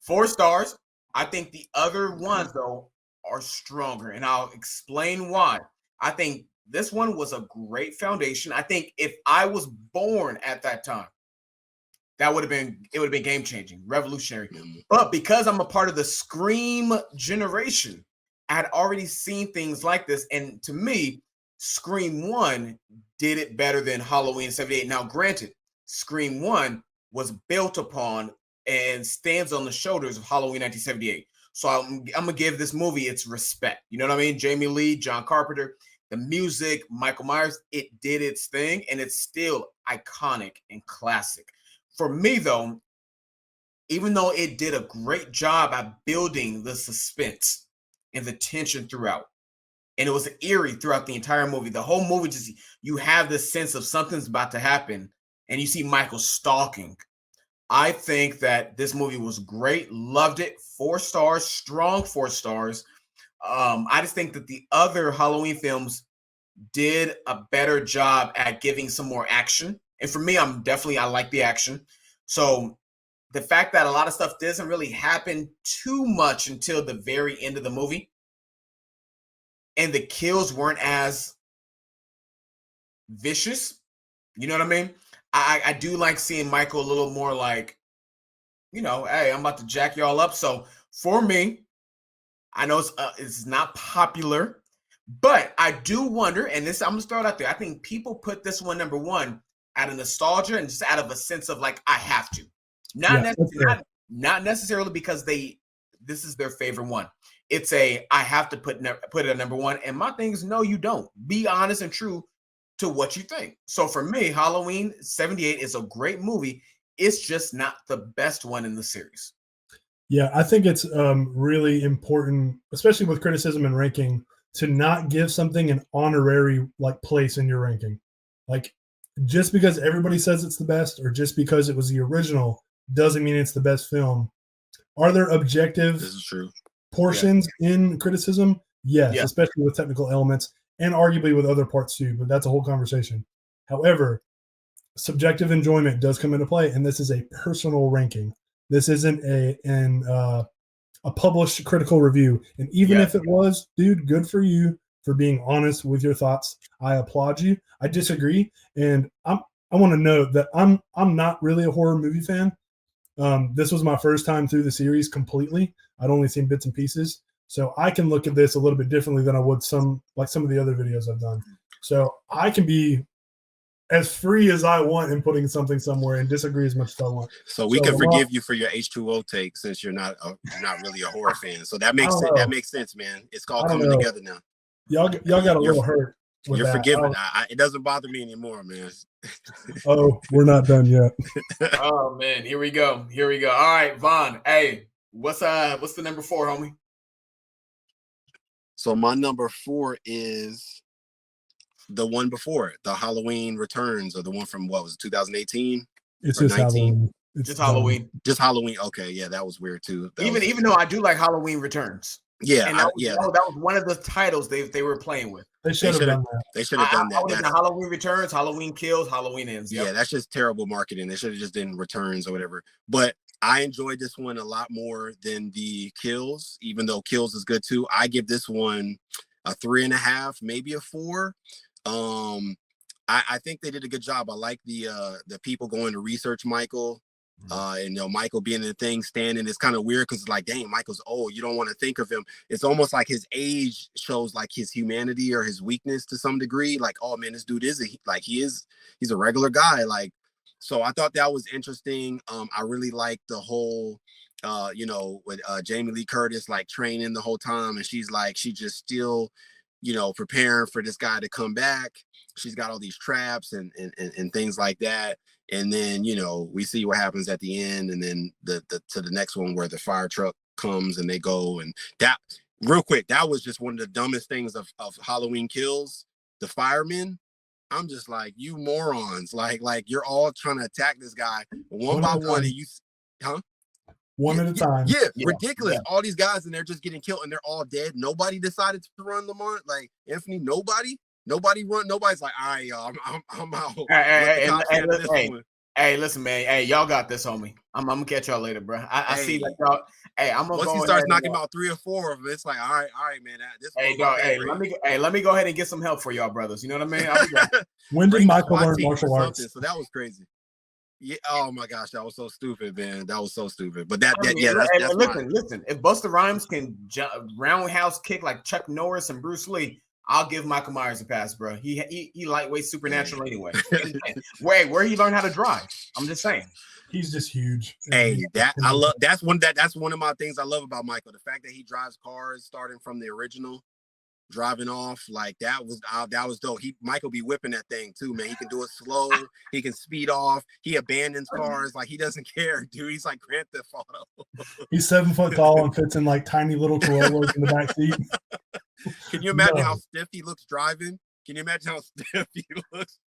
4 stars. I think the other ones, though, are stronger, and I'll explain why. I think this one was a great foundation. I think if I was born at that time, it would have been game changing, revolutionary. But because I'm a part of the Scream generation, I had already seen things like this, and to me, Scream 1 did it better than Halloween 78. Now, granted, Scream 1 was built upon and stands on the shoulders of Halloween 1978. So I'm gonna give this movie its respect. You know what I mean? Jamie Lee, John Carpenter, the music, Michael Myers, it did its thing, and it's still iconic and classic. For me, though, even though it did a great job at building the suspense and the tension throughout, and it was eerie throughout the entire movie, the whole movie just, you have this sense of something's about to happen, and you see Michael stalking. I think that this movie was great. Loved it. 4 stars, strong 4 stars. I just think that the other Halloween films did a better job at giving some more action. And for me, I like the action. So the fact that a lot of stuff doesn't really happen too much until the very end of the movie, and the kills weren't as vicious, you know what I mean? I do like seeing Michael a little more like, you know, hey, I'm about to jack y'all up. So for me, I know it's not popular, but I do wonder, and this, I'm gonna throw it out there. I think people put this one number 1 out of nostalgia and just out of a sense of like, I have to, not necessarily because this is their favorite one. It's I have to put it at number 1. And my thing is, no, you don't. Be honest and true to what you think. So for me, Halloween 78 is a great movie. It's just not the best one in the series. Yeah, I think it's really important, especially with criticism and ranking, to not give something an honorary like place in your ranking. Like, just because everybody says it's the best, or just because it was the original, doesn't mean it's the best film. Are there objective This is true. portions in criticism? Yes, especially with technical elements, and arguably with other parts too, but that's a whole conversation. However, subjective enjoyment does come into play, and this is a personal ranking. This isn't a published critical review. And even if it was, dude, good for you for being honest with your thoughts. I applaud you. I disagree, and I want to note that I'm not really a horror movie fan. This was my first time through the series completely. I'd only seen bits and pieces. So I can look at this a little bit differently than I would some of the other videos I've done. So I can be as free as I want in putting something somewhere and disagree as much as I want. So we can forgive you for your H2O take, since you're not really a horror fan. So that makes sense. That makes sense, man. It's all coming together now. Y'all got a little hurt. You're forgiven. It doesn't bother me anymore, man. Oh, we're not done yet. Oh man, here we go. All right, Vaughn. Hey, what's the number 4, homie? So my number 4 is the one before it, the Halloween Returns, or the one from, what was it, 2018? It's just 19? Halloween. Just Halloween. Just Halloween. Okay, yeah, that was weird too. Even though I do like Halloween Returns. Yeah, and that was one of the titles they were playing with. They should have done that. They should have done that. I would have done Halloween Returns, Halloween Kills, Halloween Ends. Yep. Yeah, that's just terrible marketing. They should have just done Returns or whatever. But I enjoyed this one a lot more than the Kills, even though Kills is good too. I give this one a 3.5, maybe a 4. I think they did a good job. I like the people going to research Michael. And Michael being in the thing, standing, is kind of weird because it's like, dang, Michael's old. You don't want to think of him. It's almost like his age shows like his humanity or his weakness to some degree. Like, oh man, this dude he's a regular guy. Like, so I thought that was interesting. I really liked the whole, with Jamie Lee Curtis like training the whole time, and she's just still, preparing for this guy to come back. She's got all these traps and things like that. And then, you know, we see what happens at the end, and then the to the next one where the fire truck comes and they go. And that, real quick, that was just one of the dumbest things of Halloween Kills. The firemen, I'm just like, you morons. Like you're all trying to attack this guy one by one, and you, huh? One at a time. Yeah, ridiculous. Yeah. All these guys, and they're just getting killed, and they're all dead. Nobody decided to run, Lamont. Like, Anthony, nobody run. Nobody's like, all right, y'all, I'm out. Hey, listen, man. Hey, y'all got this, homie. I'm gonna catch y'all later, bro. I see that y'all. Hey, I'm gonna once he starts knocking about 3 or 4 of them, it's like, all right, man. This let me go ahead and get some help for y'all, brothers. You know what I mean? When did Michael learn martial arts? So that was crazy. Yeah. Oh my gosh, that was so stupid, man. That was so stupid. But that's listen. If Busta Rhymes can roundhouse kick like Chuck Norris and Bruce Lee, I'll give Michael Myers a pass, bro. He lightweight supernatural anyway. Where he learned how to drive? I'm just saying. He's just huge. Hey, that's one of my things I love about Michael. The fact that he drives cars starting from the original, driving off, like that was dope. Michael be whipping that thing too, man. He can do it slow. He can speed off. He abandons cars, like he doesn't care, dude. He's like Grand Theft Auto. He's 7 foot tall and fits in like tiny little Corollas in the back seat. Can you imagine how stiff he looks driving? Can you imagine how stiff he looks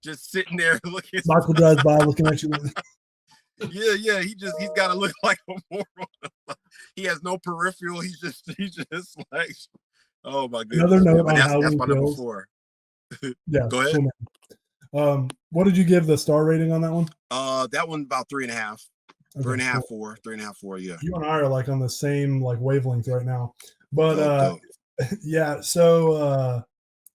just sitting there looking? Michael drives by looking at you. Yeah. He's got to look like a moron. He has no peripheral. He's just like, oh my goodness. Another note on that's Halloween my number 4. Yeah, go ahead. Cool, what did you give the star rating on that one? That one about 3.5. Okay, 3.5, cool. 4. 4. Yeah. You and I are like on the same like wavelength right now. But yeah. So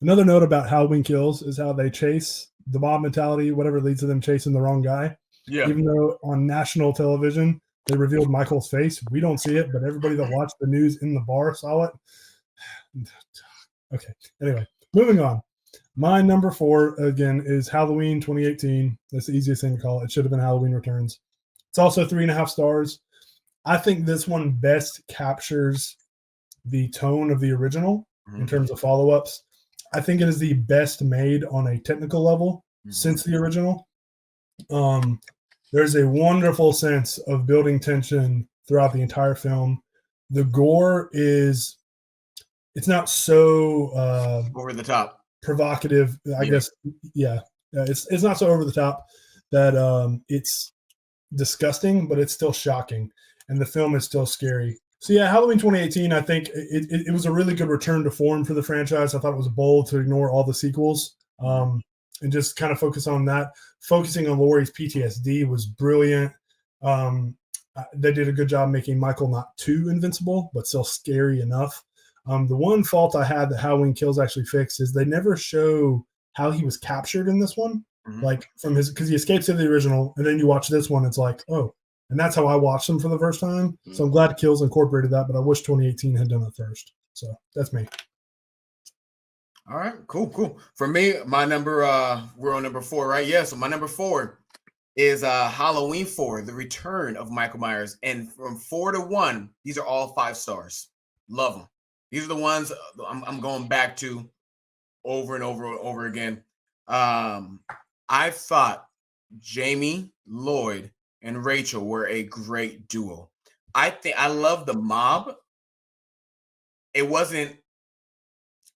another note about Halloween Kills is how they chase the mob mentality, whatever leads to them chasing the wrong guy. Yeah. Even though on national television they revealed Michael's face, we don't see it, but everybody that watched the news in the bar saw it. Okay. Anyway, moving on. My number 4 again is Halloween 2018. That's the easiest thing to call it. It should have been Halloween Returns. It's also 3.5 stars. I think this one best captures the tone of the original in terms of follow-ups. I think it is the best made on a technical level since the original. There's a wonderful sense of building tension throughout the entire film. The gore it's not so over the top, provocative. I guess, yeah. It's not so over the top that it's disgusting, but it's still shocking, and the film is still scary. So yeah, Halloween 2018. I think it was a really good return to form for the franchise. I thought it was bold to ignore all the sequels and just kind of focus on that. Focusing on Laurie's PTSD was brilliant. They did a good job making Michael not too invincible, but still scary enough. The one fault I had that Halloween Kills actually fixed is they never show how he was captured in this one. Like because he escapes in the original, and then you watch this one, it's like, oh, and that's how I watched him for the first time. So I'm glad Kills incorporated that, but I wish 2018 had done it first. So that's me. All right, cool. For me, my number, we're on number 4, right? Yeah, so my number 4 is Halloween 4, The Return of Michael Myers. And from 4 to 1, these are all 5 stars. Love them. These are the ones I'm going back to over and over again. I thought Jamie, Lloyd, and Rachel were a great duo. I love the mob. It wasn't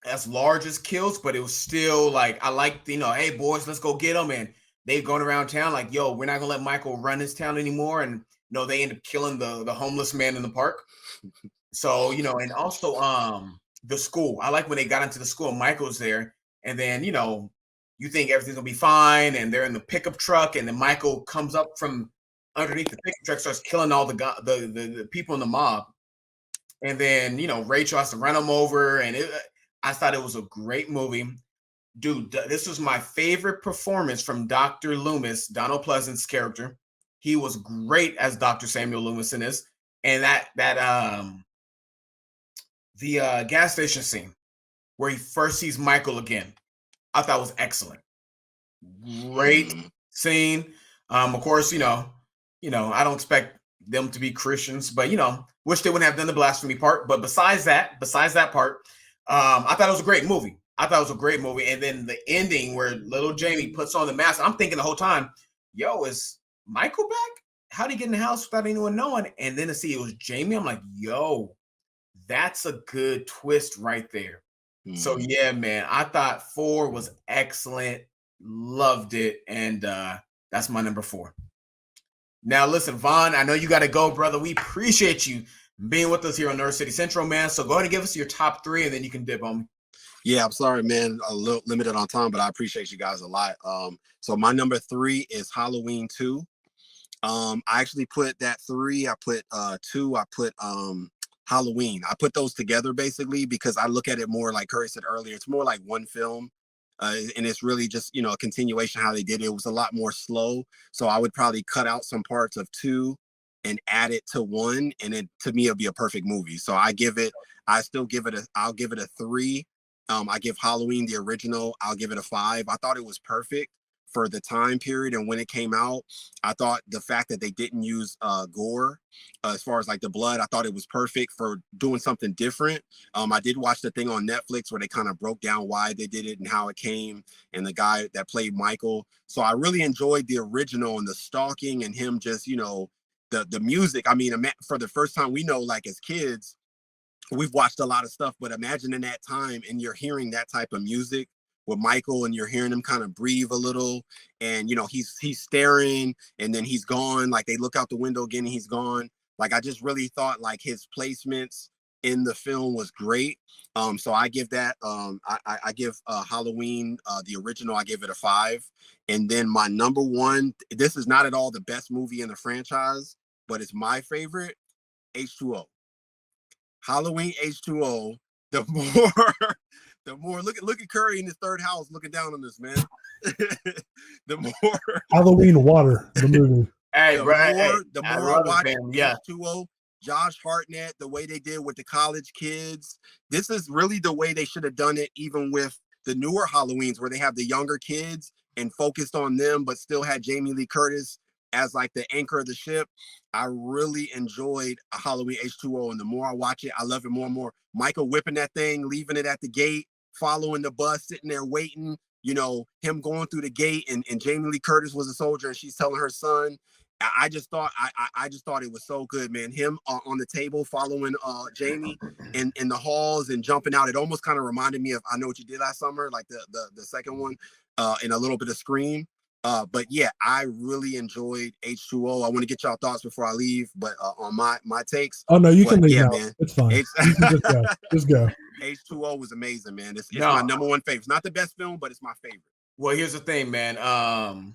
as large as Kills, but it was still like, I liked, hey boys, let's go get them. And they've gone around town like, yo, we're not gonna let Michael run his town anymore. And they end up killing the homeless man in the park. So, and also the school. I like when they got into the school and Michael's there, and then you think everything's gonna be fine, and they're in the pickup truck, and then Michael comes up from underneath the pickup truck, starts killing all the people in the mob. And then, Rachel has to run him over, and I thought it was a great movie. Dude, this was my favorite performance from Dr. Loomis, Donald Pleasant's character. He was great as Dr. Samuel Loomis in this. And the gas station scene where he first sees Michael again, I thought was excellent. Great scene. Of course, I don't expect them to be Christians, but wish they wouldn't have done the blasphemy part. But besides that part, I thought it was a great movie. And then the ending where little Jamie puts on the mask, I'm thinking the whole time, yo, is Michael back? How'd he get in the house without anyone knowing? And then to see it was Jamie, I'm like, yo, that's a good twist right there. So yeah, man, I thought 4 was excellent. Loved it. And that's my number 4. Now, listen, Vaughn, I know you got to go, brother. We appreciate you being with us here on Nerd City Central, man. So go ahead and give us your top 3, and then you can dip on me. Yeah, I'm sorry, man. A little limited on time, but I appreciate you guys a lot. So my number 3 is Halloween 2. I actually put that 3. I put 2. I put Halloween. I put those together basically because I look at it more like Curry said earlier. It's more like one film. And it's really just, a continuation how they did it. It was a lot more slow. So I would probably cut out some parts of 2 and add it to 1. And then to me, it'll be a perfect movie. So I'll give it a 3. I give Halloween the original, I'll give it a 5. I thought it was perfect for the time period and when it came out. I thought the fact that they didn't use gore as far as like the blood, I thought it was perfect for doing something different. I did watch the thing on Netflix where they kind of broke down why they did it and how it came, and the guy that played Michael. So I really enjoyed the original and the stalking and him just, the music. I mean, for the first time, we know, like as kids, we've watched a lot of stuff, but imagine in that time and you're hearing that type of music with Michael and you're hearing him kind of breathe a little, and he's staring and then he's gone. Like they look out the window again and he's gone. Like I just really thought like his placements in the film was great. So I give that I give Halloween the original, I give it a 5. And then my number 1, this is not at all the best movie in the franchise, but it's my favorite, H2O. Halloween H2O, the more look at Curry in his third house looking down on this, man. The more Halloween Water, the movie. Hey, the bro, more I watch yeah. H2O, Josh Hartnett, the way they did with the college kids, this is really the way they should have done it, even with the newer Halloweens where they have the younger kids and focused on them, but still had Jamie Lee Curtis as like the anchor of the ship. I really enjoyed Halloween H2O, and the more I watch it, I love it more and more. Michael whipping that thing, leaving it at the gate, following the bus, sitting there waiting, him going through the gate, and Jamie Lee Curtis was a soldier and she's telling her son. I just thought it was so good, man. Him on the table following Jamie in the halls and jumping out. It almost kind of reminded me of I Know What You Did Last Summer, like the second one, and a little bit of Scream. But yeah, I really enjoyed H2O. I want to get y'all thoughts before I leave, but on my takes. Oh no, you can leave now. Man, it's fine. You can just go. Just go. H2O was amazing, man. It's my number 1 favorite. It's not the best film, but it's my favorite. Well, here's the thing, man.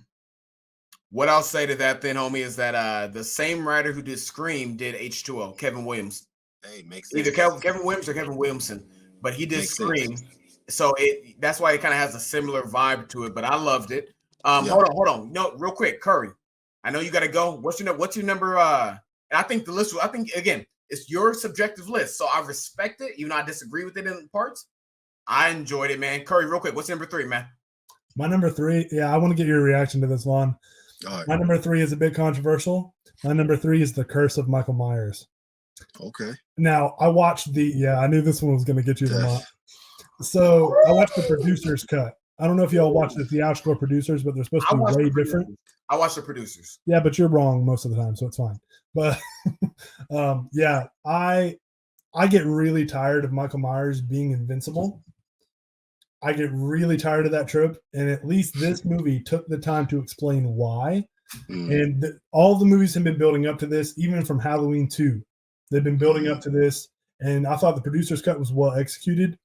What I'll say to that then, homie, is that the same writer who did Scream did H2O, Kevin Williams. Hey, makes sense. Either Kevin Williams or Kevin Williamson, but he did makes Scream. Sense. So that's why it kind of has a similar vibe to it, but I loved it. Hold on. No, real quick, Curry. I know you got to go. What's your number? And I think the list, again, it's your subjective list. So I respect it, even though I disagree with it in parts. I enjoyed it, man. Curry, real quick, what's number 3, man? My number 3, I want to get your reaction to this one. Right. My number 3 is a bit controversial. My number 3 is The Curse of Michael Myers. Okay. Now, I watched I knew this one was going to get you a lot. So I watched the producer's cut. I don't know if y'all watch the theatrical producers, but they're supposed to be way different. I watch the producers. Yeah, but you're wrong most of the time, so it's fine. But I get really tired of Michael Myers being invincible. I get really tired of that trope, and at least this movie took the time to explain why. And all the movies have been building up to this, even from Halloween 2. They've been building up to this, and I thought the producer's cut was well executed.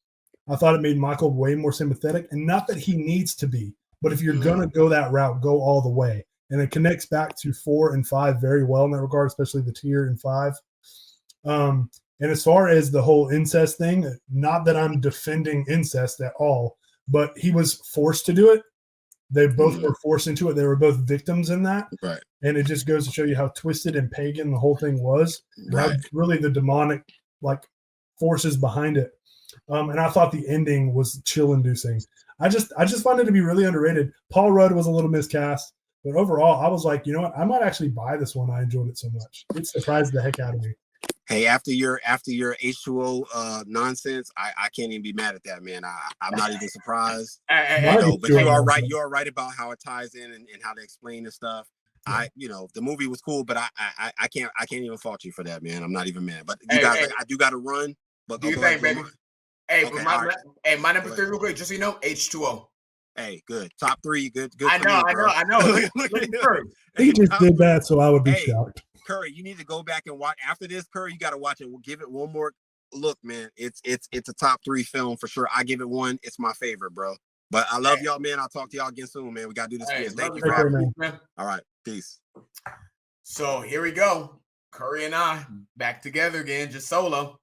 I thought it made Michael way more sympathetic, and not that he needs to be, but if you're going to go that route, go all the way. And it connects back to 4 and 5 very well in that regard, especially the tier in 5. And as far as the whole incest thing, not that I'm defending incest at all, but he was forced to do it. They both were forced into it. They were both victims in that. Right. And it just goes to show you how twisted and pagan the whole thing was. Right. Really the demonic forces behind it. And I thought the ending was chill-inducing. I just find it to be really underrated. Paul Rudd was a little miscast, but overall, I was like, you know what? I might actually buy this one. I enjoyed it so much. It surprised the heck out of me. Hey, after your H2O nonsense, I can't even be mad at that, man. I'm not even surprised. But you are right. You are right about how it ties in and how to explain the stuff. Yeah. The movie was cool, but I can't even fault you for that, man. I'm not even mad. But you guys, I do got to run. But do you think, baby? Hey, okay, my number 3 real quick, just so you know, H2O. Hey, good. Top 3, good. I know. He just did that, so I would be shocked. Curry, you need to go back and watch after this. Curry, you got to watch it. We'll give it one more look, man. It's a top 3 film for sure. I give it 1. It's my favorite, bro. But I love y'all, man. I'll talk to y'all again soon, man. We got to do this again. Thank you for having me. All right, peace. So here we go. Curry and I back together again, just solo.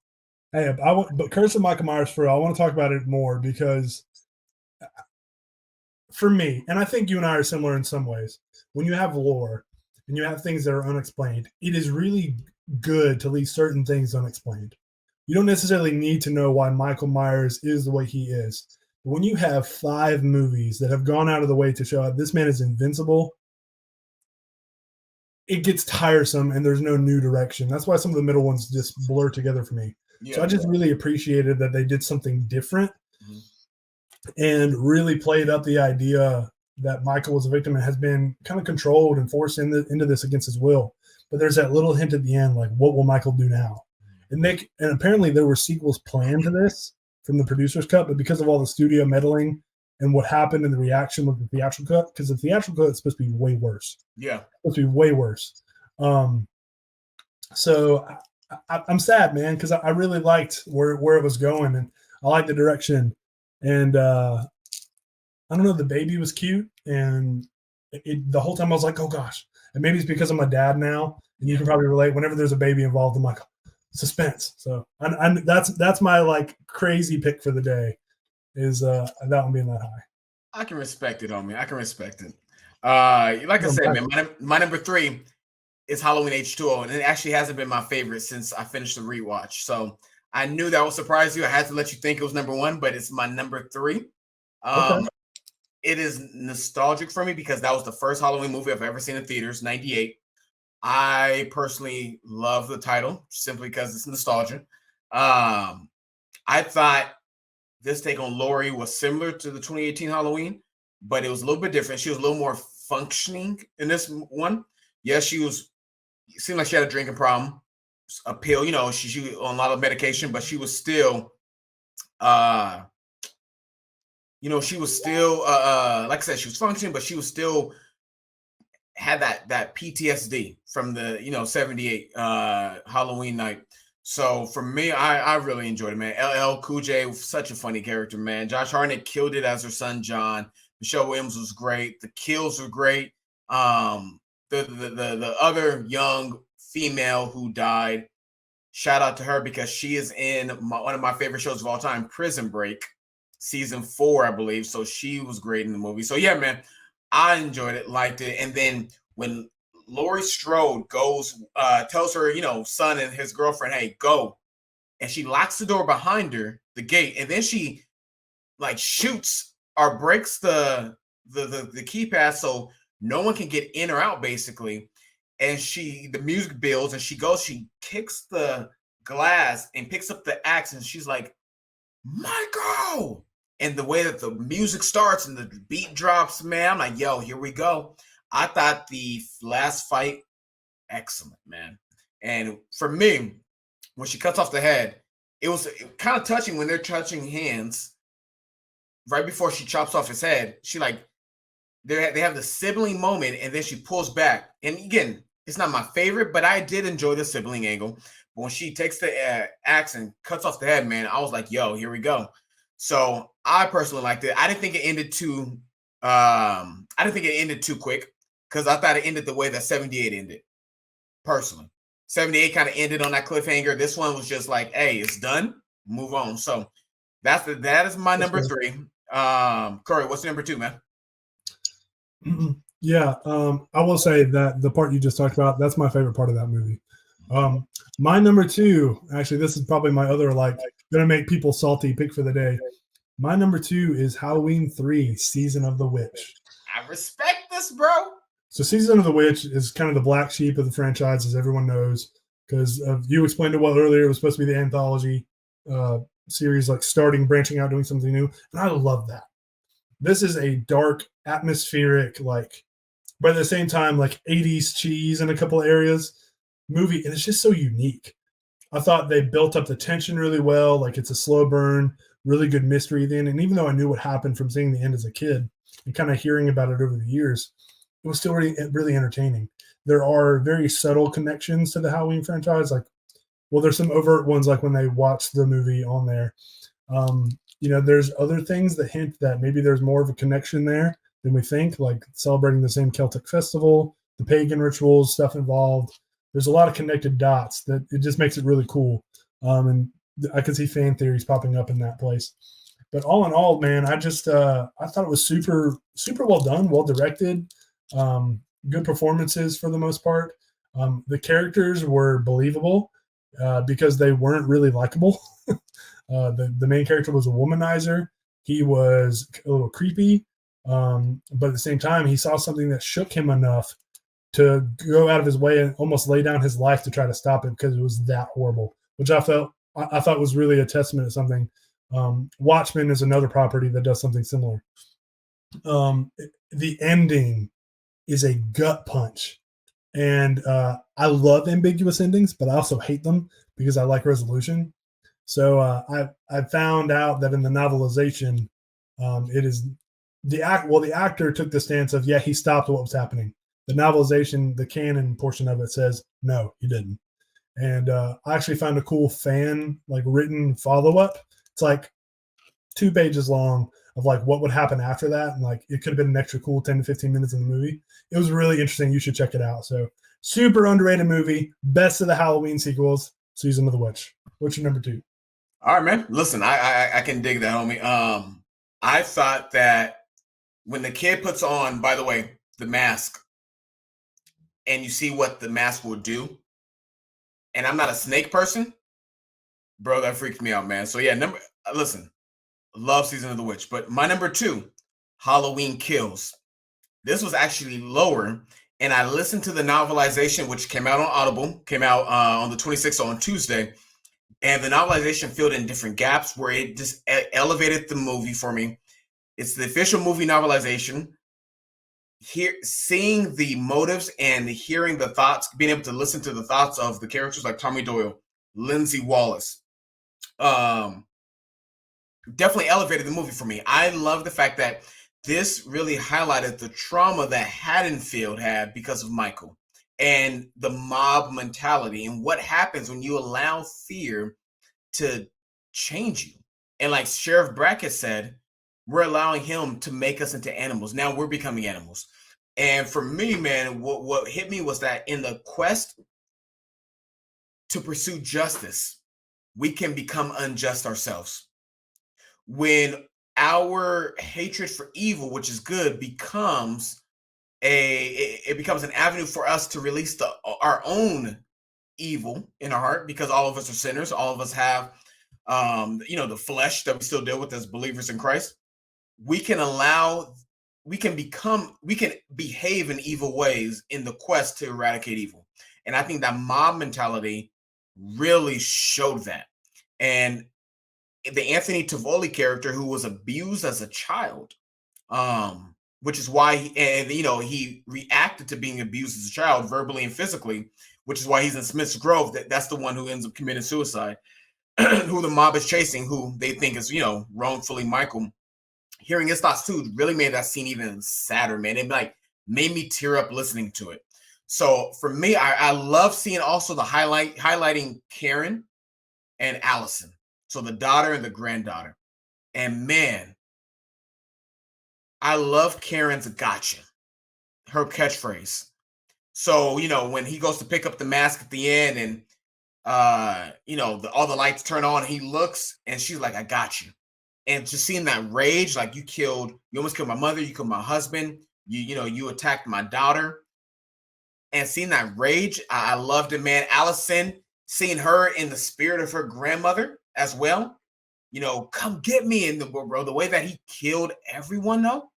Hey, but Curse of Michael Myers for real, I want to talk about it more because for me, and I think you and I are similar in some ways, when you have lore and you have things that are unexplained, it is really good to leave certain things unexplained. You don't necessarily need to know why Michael Myers is the way he is. But when you have 5 movies that have gone out of the way to show this man is invincible, it gets tiresome and there's no new direction. That's why some of the middle ones just blur together for me. Yeah, so I just really appreciated that they did something different and really played up the idea that Michael was a victim and has been kind of controlled and forced into this against his will. But there's that little hint at the end, like, what will Michael do now? And apparently there were sequels planned to this from the producer's cut, but because of all the studio meddling and what happened in the reaction with the theatrical cut, because the theatrical cut is supposed to be way worse. Yeah. It's supposed to be way worse. So I'm sad, man, because I really liked where it was going, and I liked the direction. And I don't know, the baby was cute, and the whole time I was like, oh gosh. And maybe it's because I'm a dad now, and you can probably relate. Whenever there's a baby involved, I'm like, suspense. So that's my like crazy pick for the day is that one being that high. I can respect it, homie. I can respect it. Like I said, man, my number 3 is Halloween H2O, and it actually hasn't been my favorite since I finished the rewatch. So I knew that would surprise you. I had to let you think it was number 1, but it's my number 3. Okay. It is nostalgic for me because that was the first Halloween movie I've ever seen in theaters, 98. I personally love the title simply because it's nostalgia. I thought this take on Laurie was similar to the 2018 Halloween, but it was a little bit different. She was a little more functioning in this one. Yes, it seemed like she had a drinking problem, a pill, she on a lot of medication, but she was still, she was still, like I said, she was functioning, but she was still had that PTSD from the 78 Halloween night. So for me, I really enjoyed it, man. LL Cool J was such a funny character, man. Josh Hartnett killed it as her son John. Michelle Williams was great. The kills were great. The other young female who died, shout out to her because she is in one of my favorite shows of all time, Prison Break, season 4, I believe. So she was great in the movie. So yeah, man, I enjoyed it, liked it. And then when Laurie Strode goes, tells her, son and his girlfriend, hey, go. And she locks the door behind her, the gate. And then she like shoots or breaks the keypad so no one can get in or out, basically. And the music builds and she kicks the glass and picks up the axe. And she's like, Michael. And the way that the music starts and the beat drops, man, I'm like, yo, here we go. I thought the last fight, excellent, man. And for me, when she cuts off the head, it was kind of touching when they're touching hands. Right before she chops off his head, she they have the sibling moment, and then she pulls back. And again, it's not my favorite, but I did enjoy the sibling angle. But when she takes the axe and cuts off the head, man, I was like, yo, here we go. So I personally liked it. I didn't think it ended too quick because I thought it ended the way that 78 ended. Personally, 78 kind of ended on that cliffhanger. This one was just like, hey, it's done. Move on. So that is my number 3. Corey, what's number 2, man? Yeah, I will say that the part you just talked about, that's my favorite part of that movie. My number 2, actually, this is probably my other gonna make people salty pick for the day. My number 2 is Halloween 3, Season of the Witch. I respect this, bro. So Season of the Witch is kind of the black sheep of the franchise, as everyone knows, because you explained it well earlier. It was supposed to be the anthology series, like starting, branching out, doing something new, and I love that. This is a dark, atmospheric, like, but at the same time, like 80s cheese in a couple of areas movie, and it's just so unique. I thought they built up the tension really well. Like it's a slow burn, really good mystery then. And even though I knew what happened from seeing the end as a kid and kind of hearing about it over the years, it was still really entertaining. There are very subtle connections to the Halloween franchise. Like, well, there's some overt ones, like when they watch the movie on there. There's other things that hint that maybe there's more of a connection there than we think, like celebrating the same Celtic festival, the pagan rituals, stuff involved. There's a lot of connected dots that it just makes it really cool. And I could see fan theories popping up in that place. But all in all, man, I thought it was super, super well done, well directed, good performances for the most part. The characters were believable because they weren't really likable. The main character was a womanizer. He was a little creepy, but at the same time, he saw something that shook him enough to go out of his way and almost lay down his life to try to stop it because it was that horrible, which I thought was really a testament to something. Watchmen is another property that does something similar. The ending is a gut punch. And I love ambiguous endings, but I also hate them because I like resolution. So I found out that in the novelization, it is the actor took the stance of, yeah, he stopped what was happening. The novelization, the canon portion of it says, no, he didn't. And I actually found a cool fan, like written follow-up. It's like 2 pages long of like what would happen after that. And like, it could have been an extra cool 10 to 15 minutes in the movie. It was really interesting. You should check it out. So super underrated movie, best of the Halloween sequels, Season of the Witch. What's your number 2? All right, man. Listen, I can dig that, homie. I thought that when the kid puts on, by the way, the mask, and you see what the mask will do, and I'm not a snake person, bro, that freaked me out, man. So yeah, listen, love Season of the Witch, but my number 2, Halloween Kills. This was actually lower, and I listened to the novelization, which came out on Audible, came out on the 26th, on Tuesday, and the novelization filled in different gaps where it just elevated the movie for me. It's the official movie novelization. Here, seeing the motives and hearing the thoughts, being able to listen to the thoughts of the characters like Tommy Doyle, Lindsay Wallace, definitely elevated the movie for me. I love the fact that this really highlighted the trauma that Haddonfield had because of Michael and the mob mentality and what happens when you allow fear to change you. And like Sheriff Brackett said, we're allowing him to make us into animals. Now we're becoming animals. And for me, man, what hit me was that in the quest to pursue justice, we can become unjust ourselves. When our hatred for evil, which is good, becomes an avenue for us to release our own evil in our heart, because all of us are sinners. All of us have, the flesh that we still deal with as believers in Christ. We can behave in evil ways in the quest to eradicate evil. And I think that mob mentality really showed that. And the Anthony Tivoli character, who was abused as a child, which is why he reacted to being abused as a child, verbally and physically, which is why he's in Smith's Grove. That's the one who ends up committing suicide, who the mob is chasing, who they think is, wrongfully Michael. Hearing his thoughts too really made that scene even sadder, man. It made me tear up listening to it. So for me, I love seeing also the highlighting Karen and Allison. So the daughter and the granddaughter. And man, I love Karen's gotcha, her catchphrase. So, when he goes to pick up the mask at the end and, all the lights turn on, he looks and she's like, I got you. And just seeing that rage, like you almost killed my mother, you killed my husband, you attacked my daughter. And seeing that rage, I loved it, man. Allison, seeing her in the spirit of her grandmother as well, come get me in the bro. The way that he killed everyone, though.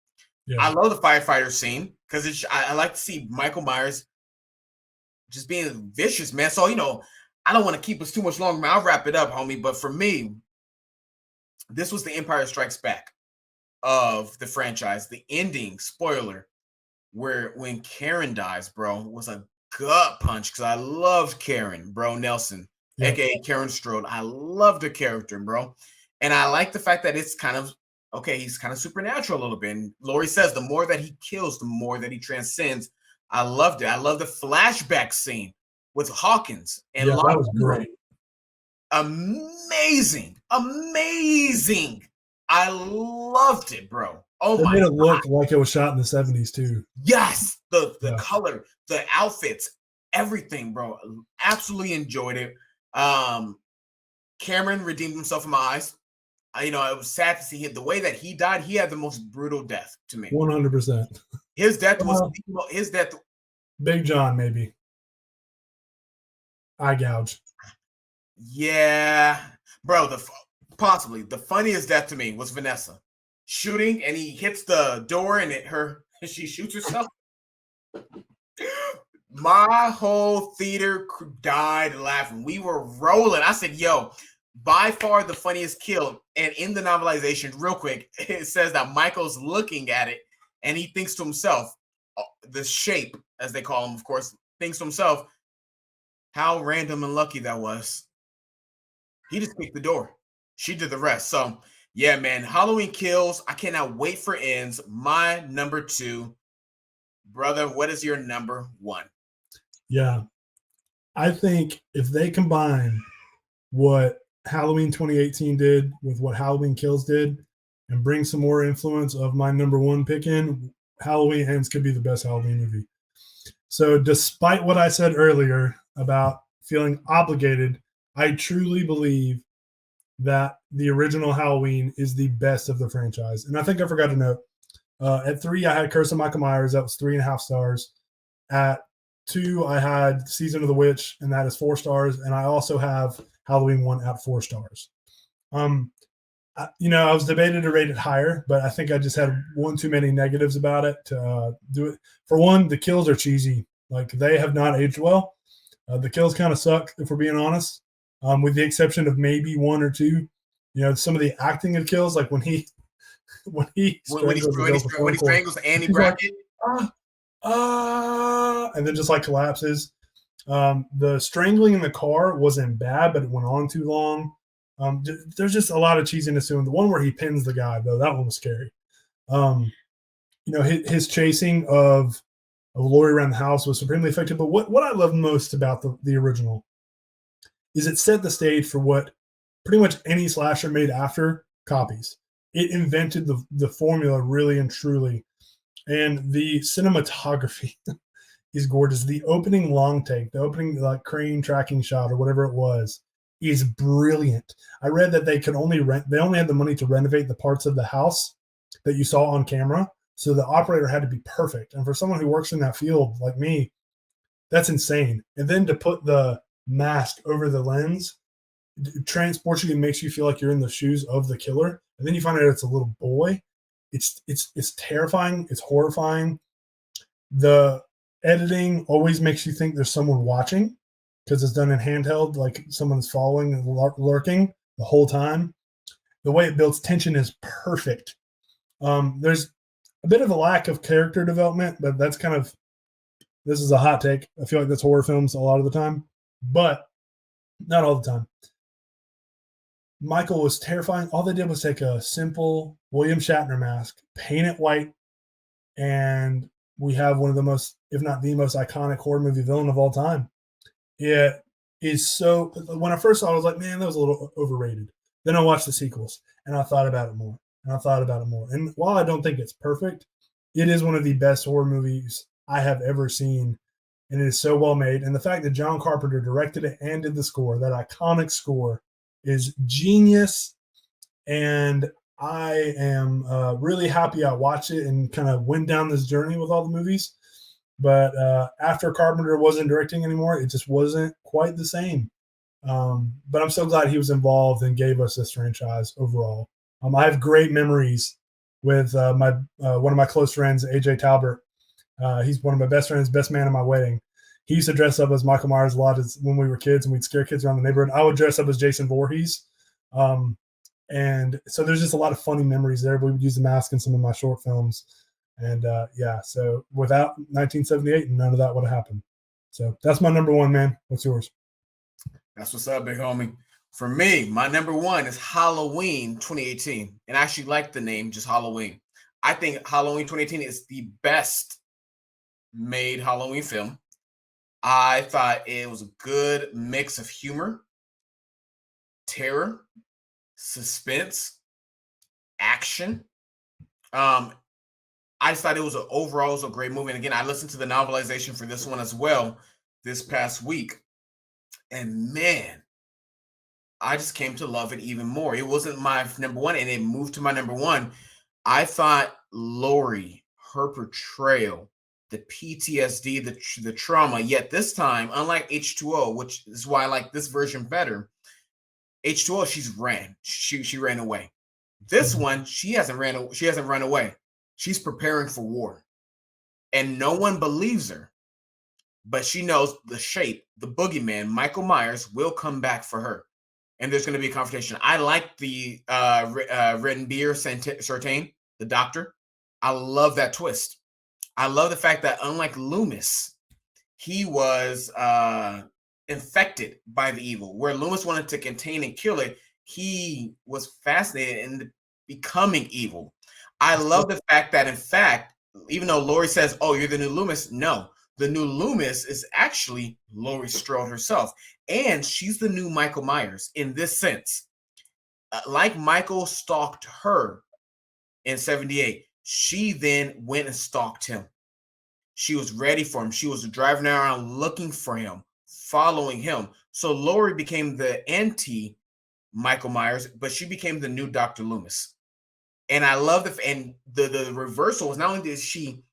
Yeah. I love the firefighter scene because I like to see Michael Myers just being vicious, man. So, I don't want to keep us too much longer, man. I'll wrap it up, homie. But for me, this was the Empire Strikes Back of the franchise. The ending, spoiler, where when Karen dies, bro, was a gut punch because I loved Karen, bro, Nelson, aka Karen Strode. I loved her character, bro. And I like the fact that it's kind of okay, he's kind of supernatural a little bit. And Laurie says the more that he kills, the more that he transcends. I loved it. I love the flashback scene with Hawkins and that was great. Amazing. I loved it, bro. Oh It my made it God. look like it was shot in the 70s too. Yes, the color, the outfits, everything, bro. Absolutely enjoyed it. Cameron redeemed himself in my eyes. It was sad to see him. The way that he died, he had the most brutal death to me. 100%. His death was his death. Big John, maybe. Eye gouge. Yeah, bro. Possibly the funniest death to me was Vanessa shooting, and he hits the door, and she shoots herself. My whole theater died laughing. We were rolling. I said, "Yo." By far the funniest kill. And in the novelization, real quick, it says that Michael's looking at it and he thinks to himself, the shape, as they call him, of course, thinks to himself, how random and lucky that was. He just kicked the door. She did the rest. So, yeah, man, Halloween Kills. I cannot wait for ends. My number 2. Brother, what is your number 1? Yeah. I think if they combine what Halloween 2018 did with what Halloween Kills did and bring some more influence of my number 1 pick in, Halloween Ends could be the best Halloween movie. So despite what I said earlier about feeling obligated, I truly believe that the original Halloween is the best of the franchise. And I think I forgot to note, at 3, I had Curse of Michael Myers. That was 3.5 stars. At 2, I had Season of the Witch, and that is 4 stars. And I also have Halloween 1 at 4 stars. I was debated to rate it higher, but I think I just had one too many negatives about it to do it. For one, the kills are cheesy. Like, they have not aged well. The kills kind of suck, if we're being honest, with the exception of maybe 1 or 2. Some of the acting of kills, like when he strangles Annie Brackett, and then just like collapses. The strangling in the car wasn't bad, but it went on too long. There's just a lot of cheesiness to him. The one where he pins the guy, though, that one was scary. His chasing of Laurie around the house was supremely effective. But what I love most about the original is it set the stage for what pretty much any slasher made after copies. It invented the formula really and truly. And the cinematography is gorgeous. The opening long take, the opening like crane tracking shot or whatever it was, is brilliant. I read that they only had the money to renovate the parts of the house that you saw on camera. So the operator had to be perfect. And for someone who works in that field like me, that's insane. And then to put the mask over the lens transports you and makes you feel like you're in the shoes of the killer. And then you find out it's a little boy. It's terrifying. It's horrifying. The editing always makes you think there's someone watching because it's done in handheld, like someone's following and lurking the whole time. The way it builds tension is perfect. There's a bit of a lack of character development, but this is a hot take. I feel like that's horror films a lot of the time, but not all the time. Michael was terrifying. All they did was take a simple William Shatner mask, paint it white, and we have one of the most, if not the most iconic horror movie villain of all time. It is so, when I first saw it, I was like, man, that was a little overrated. Then I watched the sequels and I thought about it more and while I don't think it's perfect, it is one of the best horror movies I have ever seen. And it is so well made. And the fact that John Carpenter directed it and did the score, that iconic score, is genius. And I am really happy I watched it and kind of went down this journey with all the movies. But after Carpenter wasn't directing anymore, it just wasn't quite the same. But I'm so glad he was involved and gave us this franchise overall. I have great memories with one of my close friends, AJ Talbert. He's one of my best friends, best man at my wedding. he used to dress up as Michael Myers a lot when we were kids and we'd scare kids around the neighborhood. I would dress up as Jason Voorhees. And so there's just a lot of funny memories there. We would use the mask in some of my short films. And so without 1978, none of that would have happened. So that's my number one, man. What's yours? That's what's up, big homie. For me, my number one is Halloween 2018. And I actually like the name, just Halloween. I think Halloween 2018 is the best made Halloween film. I thought it was a good mix of humor, terror, suspense, action. I just thought it was overall a great movie. And again, I listened to the novelization for this one as well this past week. And man, I just came to love it even more. It wasn't my number one, and it moved to my number one. I thought Laurie, her portrayal, the PTSD, the trauma, yet this time, unlike H2O, which is why I like this version better, H2O, she ran away. This one, she hasn't run away. She's preparing for war. And no one believes her. But she knows the shape, the boogeyman, Michael Myers, will come back for her. And there's going to be a confrontation. I like the Renbeer Sertain, the doctor. I love that twist. I love the fact that unlike Loomis, he was infected by the evil. Where Loomis wanted to contain and kill it, he was fascinated in becoming evil. I love the fact that, in fact, even though Laurie says, oh, you're the new Loomis, no. The new Loomis is actually Laurie Strode herself. And she's the new Michael Myers in this sense. Like Michael stalked her in 78, she then went and stalked him. She was ready for him. She was driving around looking for him, following him. So Laurie became the anti-Michael Myers, but she became the new Dr. Loomis. And I love the reversal was not only did she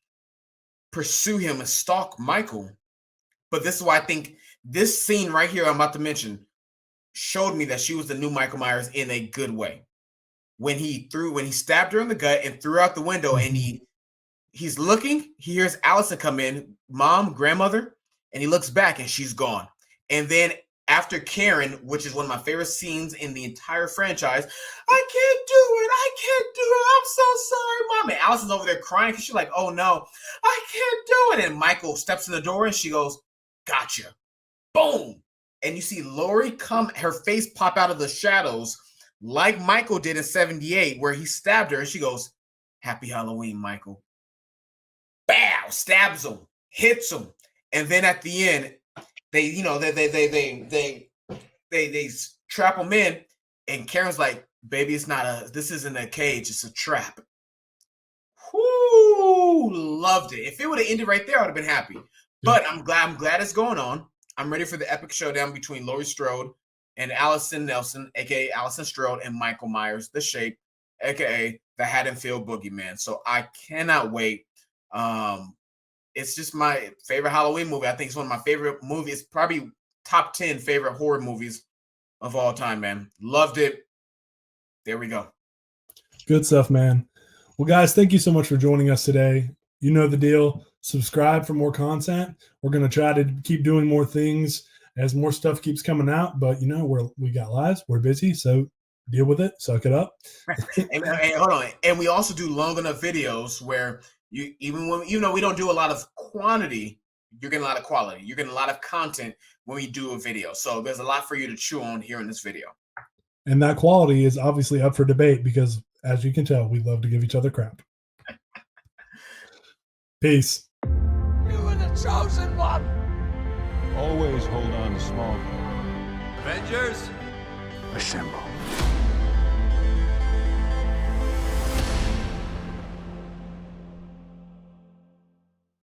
pursue him and stalk Michael, but this is why I think this scene right here I'm about to mention showed me that she was the new Michael Myers in a good way. When he stabbed her in the gut and threw out the window, and he's looking, he hears Allison come in, mom, grandmother, and he looks back and she's gone. And then after Karen, which is one of my favorite scenes in the entire franchise, I can't do it. I'm so sorry, mom. And Allison's over there crying because she's like, oh no, I can't do it. And Michael steps in the door and she goes, gotcha. Boom. And you see Laurie her face pop out of the shadows like Michael did in 78, where he stabbed her and she goes, happy Halloween, Michael. Bow, stabs him, hits him. And then at the end, they trap him in, and Karen's like, baby, this isn't a cage, it's a trap. Whoo, loved it. If it would have ended right there, I would have been happy. But I'm glad it's going on. I'm ready for the epic showdown between Laurie Strode and Allison Nelson, aka Allison Strode, and Michael Myers, the Shape, aka the Haddonfield Boogeyman. So I cannot wait. It's just my favorite Halloween movie. I think it's one of my favorite movies. Probably top 10 favorite horror movies of all time, man. Loved it. There we go. Good stuff, man. Well, guys, thank you so much for joining us today. You know the deal. Subscribe for more content. We're going to try to keep doing more things as more stuff keeps coming out. But, we got lives. We're busy. So deal with it. Suck it up. and hold on. And we also do long enough videos where even though we don't do a lot of quantity, you're getting a lot of quality. You're getting a lot of content when we do a video. So there's a lot for you to chew on here in this video. And that quality is obviously up for debate because, as you can tell, we love to give each other crap. Peace. You were the chosen one. Always hold on to small. Avengers, Assemble.